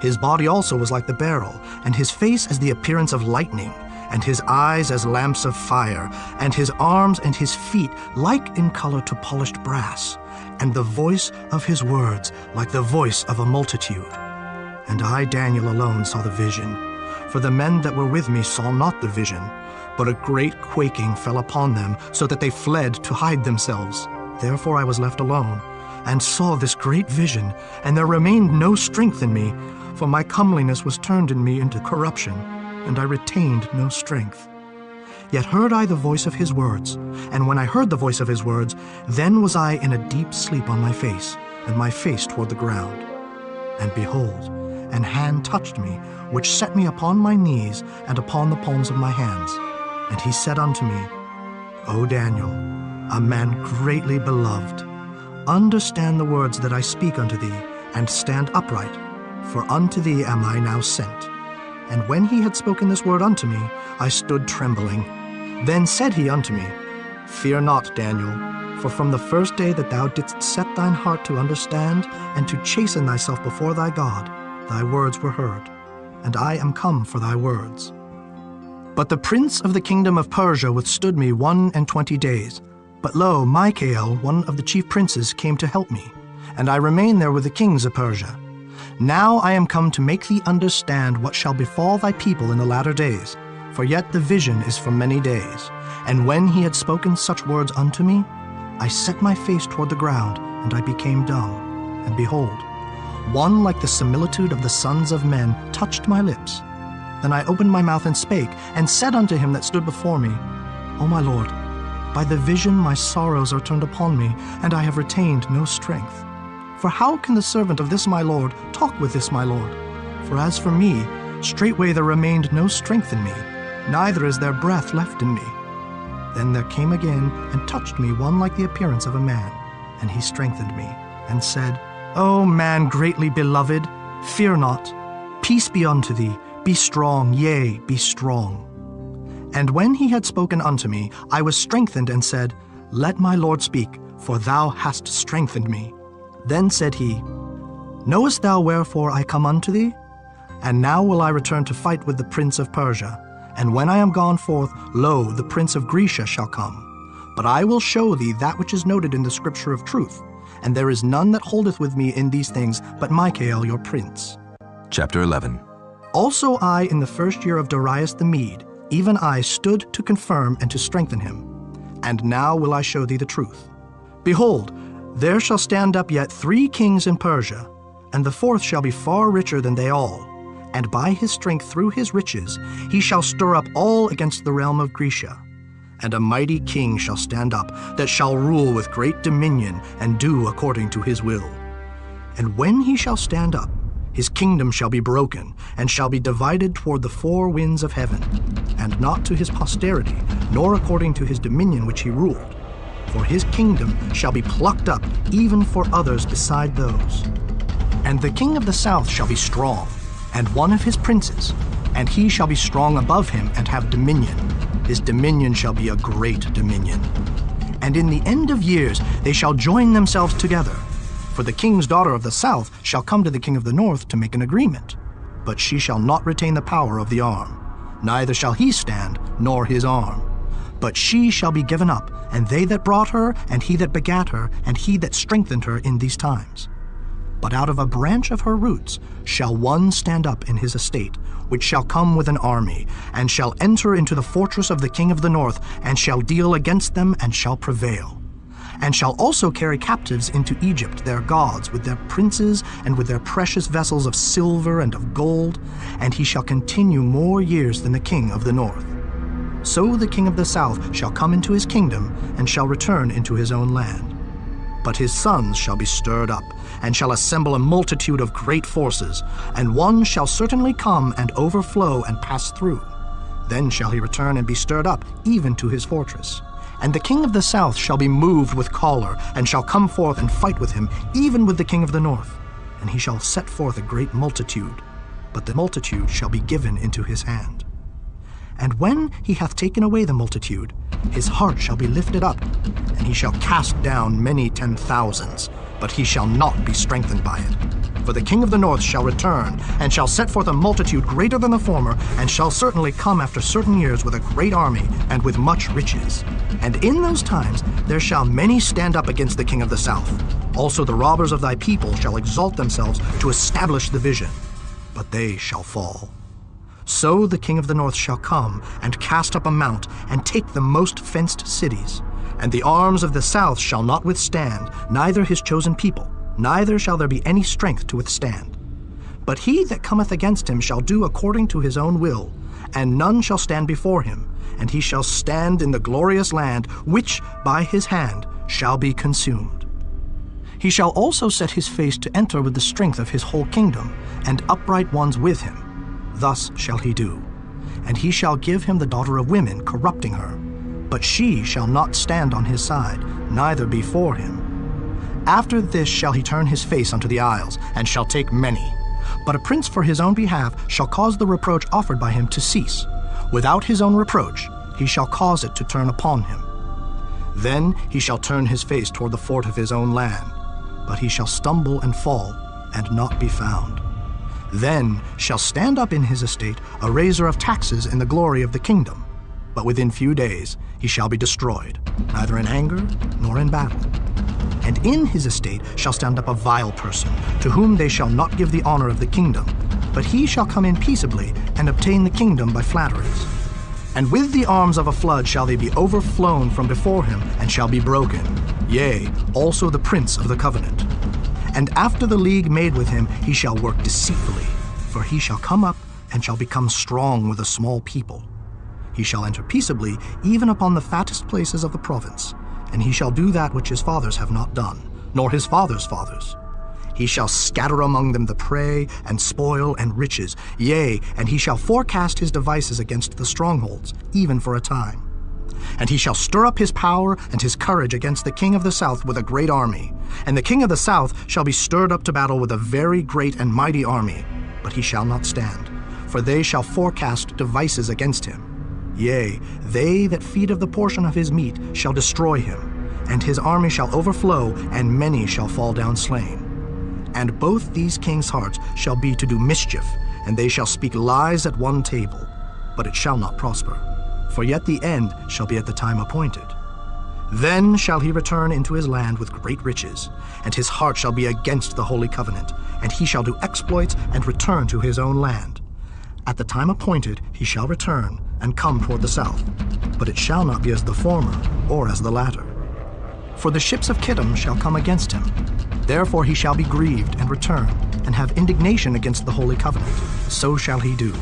His body also was like the beryl, and his face as the appearance of lightning, and his eyes as lamps of fire, and his arms and his feet like in color to polished brass, and the voice of his words like the voice of a multitude. And I, Daniel, alone saw the vision, for the men that were with me saw not the vision, but a great quaking fell upon them, so that they fled to hide themselves. Therefore I was left alone, and saw this great vision, and there remained no strength in me, for my comeliness was turned in me into corruption, and I retained no strength. Yet heard I the voice of his words, and when I heard the voice of his words, then was I in a deep sleep on my face, and my face toward the ground. And behold, an hand touched me, which set me upon my knees and upon the palms of my hands. And he said unto me, O Daniel, a man greatly beloved, understand the words that I speak unto thee, and stand upright, for unto thee am I now sent. And when he had spoken this word unto me, I stood trembling. Then said he unto me, Fear not, Daniel, for from the first day that thou didst set thine heart to understand, and to chasten thyself before thy God, thy words were heard, and I am come for thy words. But the prince of the kingdom of Persia withstood me 21 days. But lo, Michael, one of the chief princes, came to help me, and I remained there with the kings of Persia. Now I am come to make thee understand what shall befall thy people in the latter days, for yet the vision is for many days. And when he had spoken such words unto me, I set my face toward the ground, and I became dumb. And behold, one like the similitude of the sons of men touched my lips. Then I opened my mouth and spake, and said unto him that stood before me, O my Lord, by the vision my sorrows are turned upon me, and I have retained no strength. For how can the servant of this my Lord talk with this my Lord? For as for me, straightway there remained no strength in me, neither is there breath left in me. Then there came again and touched me one like the appearance of a man, and he strengthened me, and said, O man greatly beloved, fear not. Peace be unto thee. Be strong, yea, be strong. And when he had spoken unto me, I was strengthened, and said, Let my Lord speak, for thou hast strengthened me. Then said he, Knowest thou wherefore I come unto thee? And now will I return to fight with the prince of Persia. And when I am gone forth, lo, the prince of Grecia shall come. But I will show thee that which is noted in the scripture of truth, and there is none that holdeth with me in these things but Michael your prince. Chapter 11. Also I, in the 1st year of Darius the Mede, even I stood to confirm and to strengthen him. And now will I show thee the truth. Behold, there shall stand up yet 3 kings in Persia, and the 4th shall be far richer than they all. And by his strength through his riches he shall stir up all against the realm of Grecia. And a mighty king shall stand up, that shall rule with great dominion, and do according to his will. And when he shall stand up, his kingdom shall be broken, and shall be divided toward the 4 winds of heaven, and not to his posterity, nor according to his dominion which he ruled. For his kingdom shall be plucked up, even for others beside those. And the king of the south shall be strong, and one of his princes, and he shall be strong above him, and have dominion. His dominion shall be a great dominion. And in the end of years they shall join themselves together. For the king's daughter of the south shall come to the king of the north to make an agreement. But she shall not retain the power of the arm, neither shall he stand, nor his arm. But she shall be given up, and they that brought her, and he that begat her, and he that strengthened her in these times. But out of a branch of her roots shall one stand up in his estate, which shall come with an army, and shall enter into the fortress of the king of the north, and shall deal against them, and shall prevail. And shall also carry captives into Egypt their gods, with their princes, and with their precious vessels of silver and of gold, and he shall continue more years than the king of the north. so the king of the south shall come into his kingdom, and shall return into his own land. But his sons shall be stirred up, and shall assemble a multitude of great forces, and one shall certainly come and overflow and pass through. Then shall he return and be stirred up, even to his fortress. And the king of the south shall be moved with choler, and shall come forth and fight with him, even with the king of the north. And he shall set forth a great multitude, but the multitude shall be given into his hand. And when he hath taken away the multitude, his heart shall be lifted up, and he shall cast down many 10,000s, but he shall not be strengthened by it. For the king of the north shall return, and shall set forth a multitude greater than the former, and shall certainly come after certain years with a great army, and with much riches. And in those times there shall many stand up against the king of the south. Also the robbers of thy people shall exalt themselves to establish the vision, but they shall fall. So the king of the north shall come, and cast up a mount, and take the most fenced cities. And the arms of the south shall not withstand, neither his chosen people, neither shall there be any strength to withstand. But he that cometh against him shall do according to his own will, and none shall stand before him, and he shall stand in the glorious land, which by his hand shall be consumed. He shall also set his face to enter with the strength of his whole kingdom, and upright ones with him. Thus shall he do. And he shall give him the daughter of women, corrupting her. But she shall not stand on his side, neither before him. After this shall he turn his face unto the isles, and shall take many. But a prince for his own behalf shall cause the reproach offered by him to cease. Without his own reproach he shall cause it to turn upon him. Then he shall turn his face toward the fort of his own land, but he shall stumble and fall, and not be found. Then shall stand up in his estate a raiser of taxes in the glory of the kingdom. But within few days he shall be destroyed, neither in anger nor in battle. And in his estate shall stand up a vile person, to whom they shall not give the honor of the kingdom, but he shall come in peaceably, and obtain the kingdom by flatteries. And with the arms of a flood shall they be overflown from before him, and shall be broken, yea, also the prince of the covenant. And after the league made with him, he shall work deceitfully, for he shall come up, and shall become strong with a small people. He shall enter peaceably, even upon the fattest places of the province, and he shall do that which his fathers have not done, nor his fathers' fathers. He shall scatter among them the prey, and spoil, and riches, yea, and he shall forecast his devices against the strongholds, even for a time. And he shall stir up his power and his courage against the king of the south with a great army. And the king of the south shall be stirred up to battle with a very great and mighty army, but he shall not stand, for they shall forecast devices against him. Yea, they that feed of the portion of his meat shall destroy him, and his army shall overflow, and many shall fall down slain. And both these kings' hearts shall be to do mischief, and they shall speak lies at one table, but it shall not prosper. For yet the end shall be at the time appointed. Then shall he return into his land with great riches, and his heart shall be against the holy covenant, and he shall do exploits and return to his own land. At the time appointed he shall return, and come toward the south, but it shall not be as the former, or as the latter. For the ships of Kittim shall come against him. Therefore he shall be grieved, and return, and have indignation against the holy covenant. So shall he do.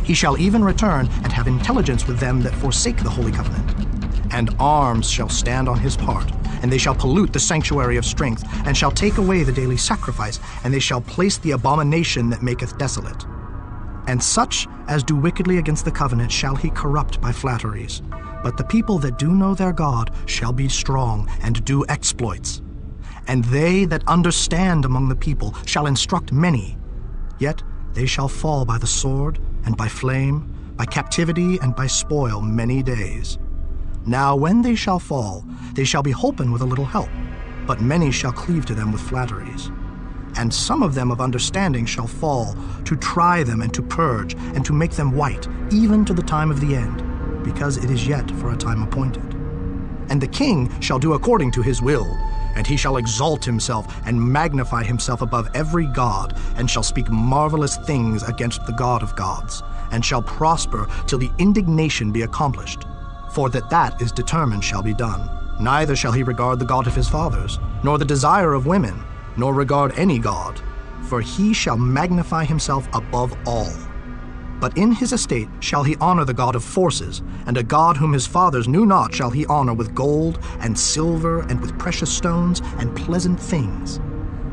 He shall even return, and have intelligence with them that forsake the holy covenant. And arms shall stand on his part, and they shall pollute the sanctuary of strength, and shall take away the daily sacrifice, and they shall place the abomination that maketh desolate. And such as do wickedly against the covenant shall he corrupt by flatteries. But the people that do know their God shall be strong, and do exploits. And they that understand among the people shall instruct many. Yet they shall fall by the sword, and by flame, by captivity, and by spoil many days. Now when they shall fall, they shall be holpen with a little help, but many shall cleave to them with flatteries. And some of them of understanding shall fall, to try them, and to purge, and to make them white, even to the time of the end, because it is yet for a time appointed. And the king shall do according to his will, and he shall exalt himself, and magnify himself above every god, and shall speak marvelous things against the God of gods, and shall prosper till the indignation be accomplished. For that is determined shall be done. Neither shall he regard the God of his fathers, nor the desire of women, nor regard any god, for he shall magnify himself above all. But in his estate shall he honor the God of forces, and a God whom his fathers knew not shall he honor with gold and silver and with precious stones and pleasant things.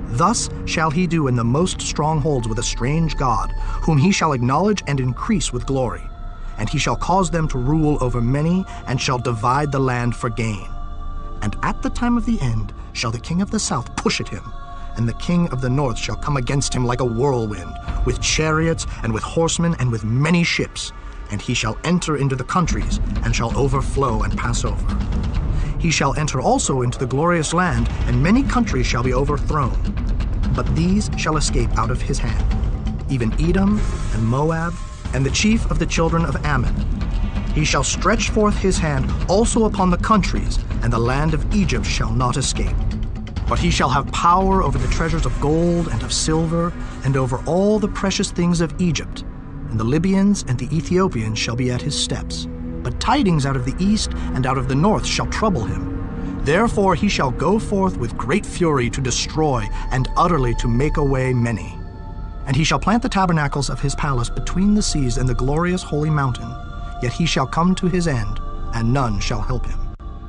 Thus shall he do in the most strongholds with a strange God, whom he shall acknowledge and increase with glory. And he shall cause them to rule over many, and shall divide the land for gain. And at the time of the end shall the king of the south push at him, and the king of the north shall come against him like a whirlwind, with chariots and with horsemen and with many ships. And he shall enter into the countries, and shall overflow and pass over. He shall enter also into the glorious land, and many countries shall be overthrown. But these shall escape out of his hand, even Edom and Moab, and the chief of the children of Ammon. He shall stretch forth his hand also upon the countries, and the land of Egypt shall not escape. But he shall have power over the treasures of gold and of silver, and over all the precious things of Egypt. And the Libyans and the Ethiopians shall be at his steps. But tidings out of the east and out of the north shall trouble him. Therefore he shall go forth with great fury to destroy, and utterly to make away many. And he shall plant the tabernacles of his palace between the seas and the glorious holy mountain. Yet he shall come to his end, and none shall help him.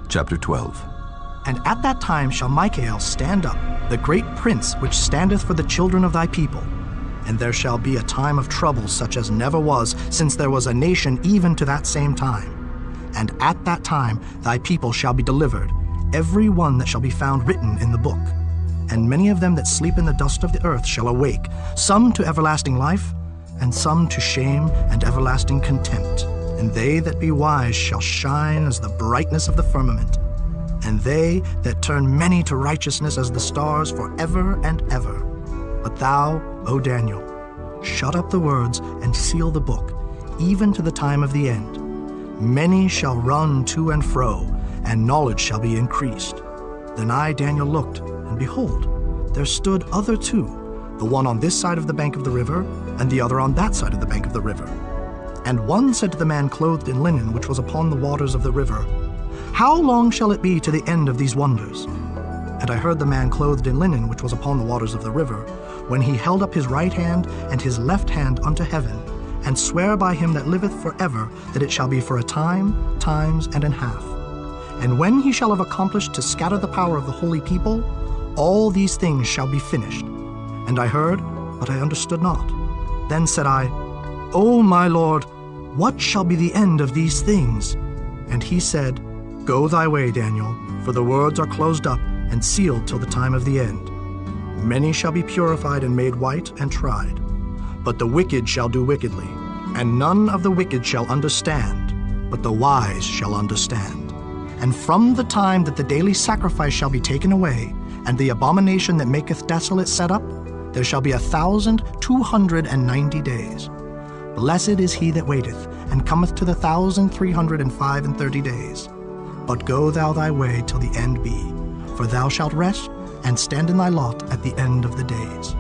Chapter 12. And at that time shall Michael stand up, the great prince which standeth for the children of thy people. And there shall be a time of trouble such as never was, since there was a nation even to that same time. And at that time thy people shall be delivered, every one that shall be found written in the book. And many of them that sleep in the dust of the earth shall awake, some to everlasting life, and some to shame and everlasting contempt. And they that be wise shall shine as the brightness of the firmament, and they that turn many to righteousness as the stars forever and ever. But thou, O Daniel, shut up the words and seal the book, even to the time of the end. Many shall run to and fro, and knowledge shall be increased. Then I, Daniel, looked, and behold, there stood other two, the one on this side of the bank of the river, and the other on that side of the bank of the river. And one said to the man clothed in linen, which was upon the waters of the river, How long shall it be to the end of these wonders? And I heard the man clothed in linen, which was upon the waters of the river, when he held up his right hand and his left hand unto heaven, and swear by him that liveth forever, that it shall be for a time, times, and an half. And when he shall have accomplished to scatter the power of the holy people, all these things shall be finished. And I heard, but I understood not. Then said I, O my Lord, what shall be the end of these things? And he said, Go thy way, Daniel, for the words are closed up and sealed till the time of the end. Many shall be purified and made white and tried. But the wicked shall do wickedly, and none of the wicked shall understand, but the wise shall understand. And from the time that the daily sacrifice shall be taken away, and the abomination that maketh desolate set up, there shall be 1,290 days. Blessed is he that waiteth, and cometh to the 1,335 days. But go thou thy way till the end be, for thou shalt rest, and stand in thy lot at the end of the days.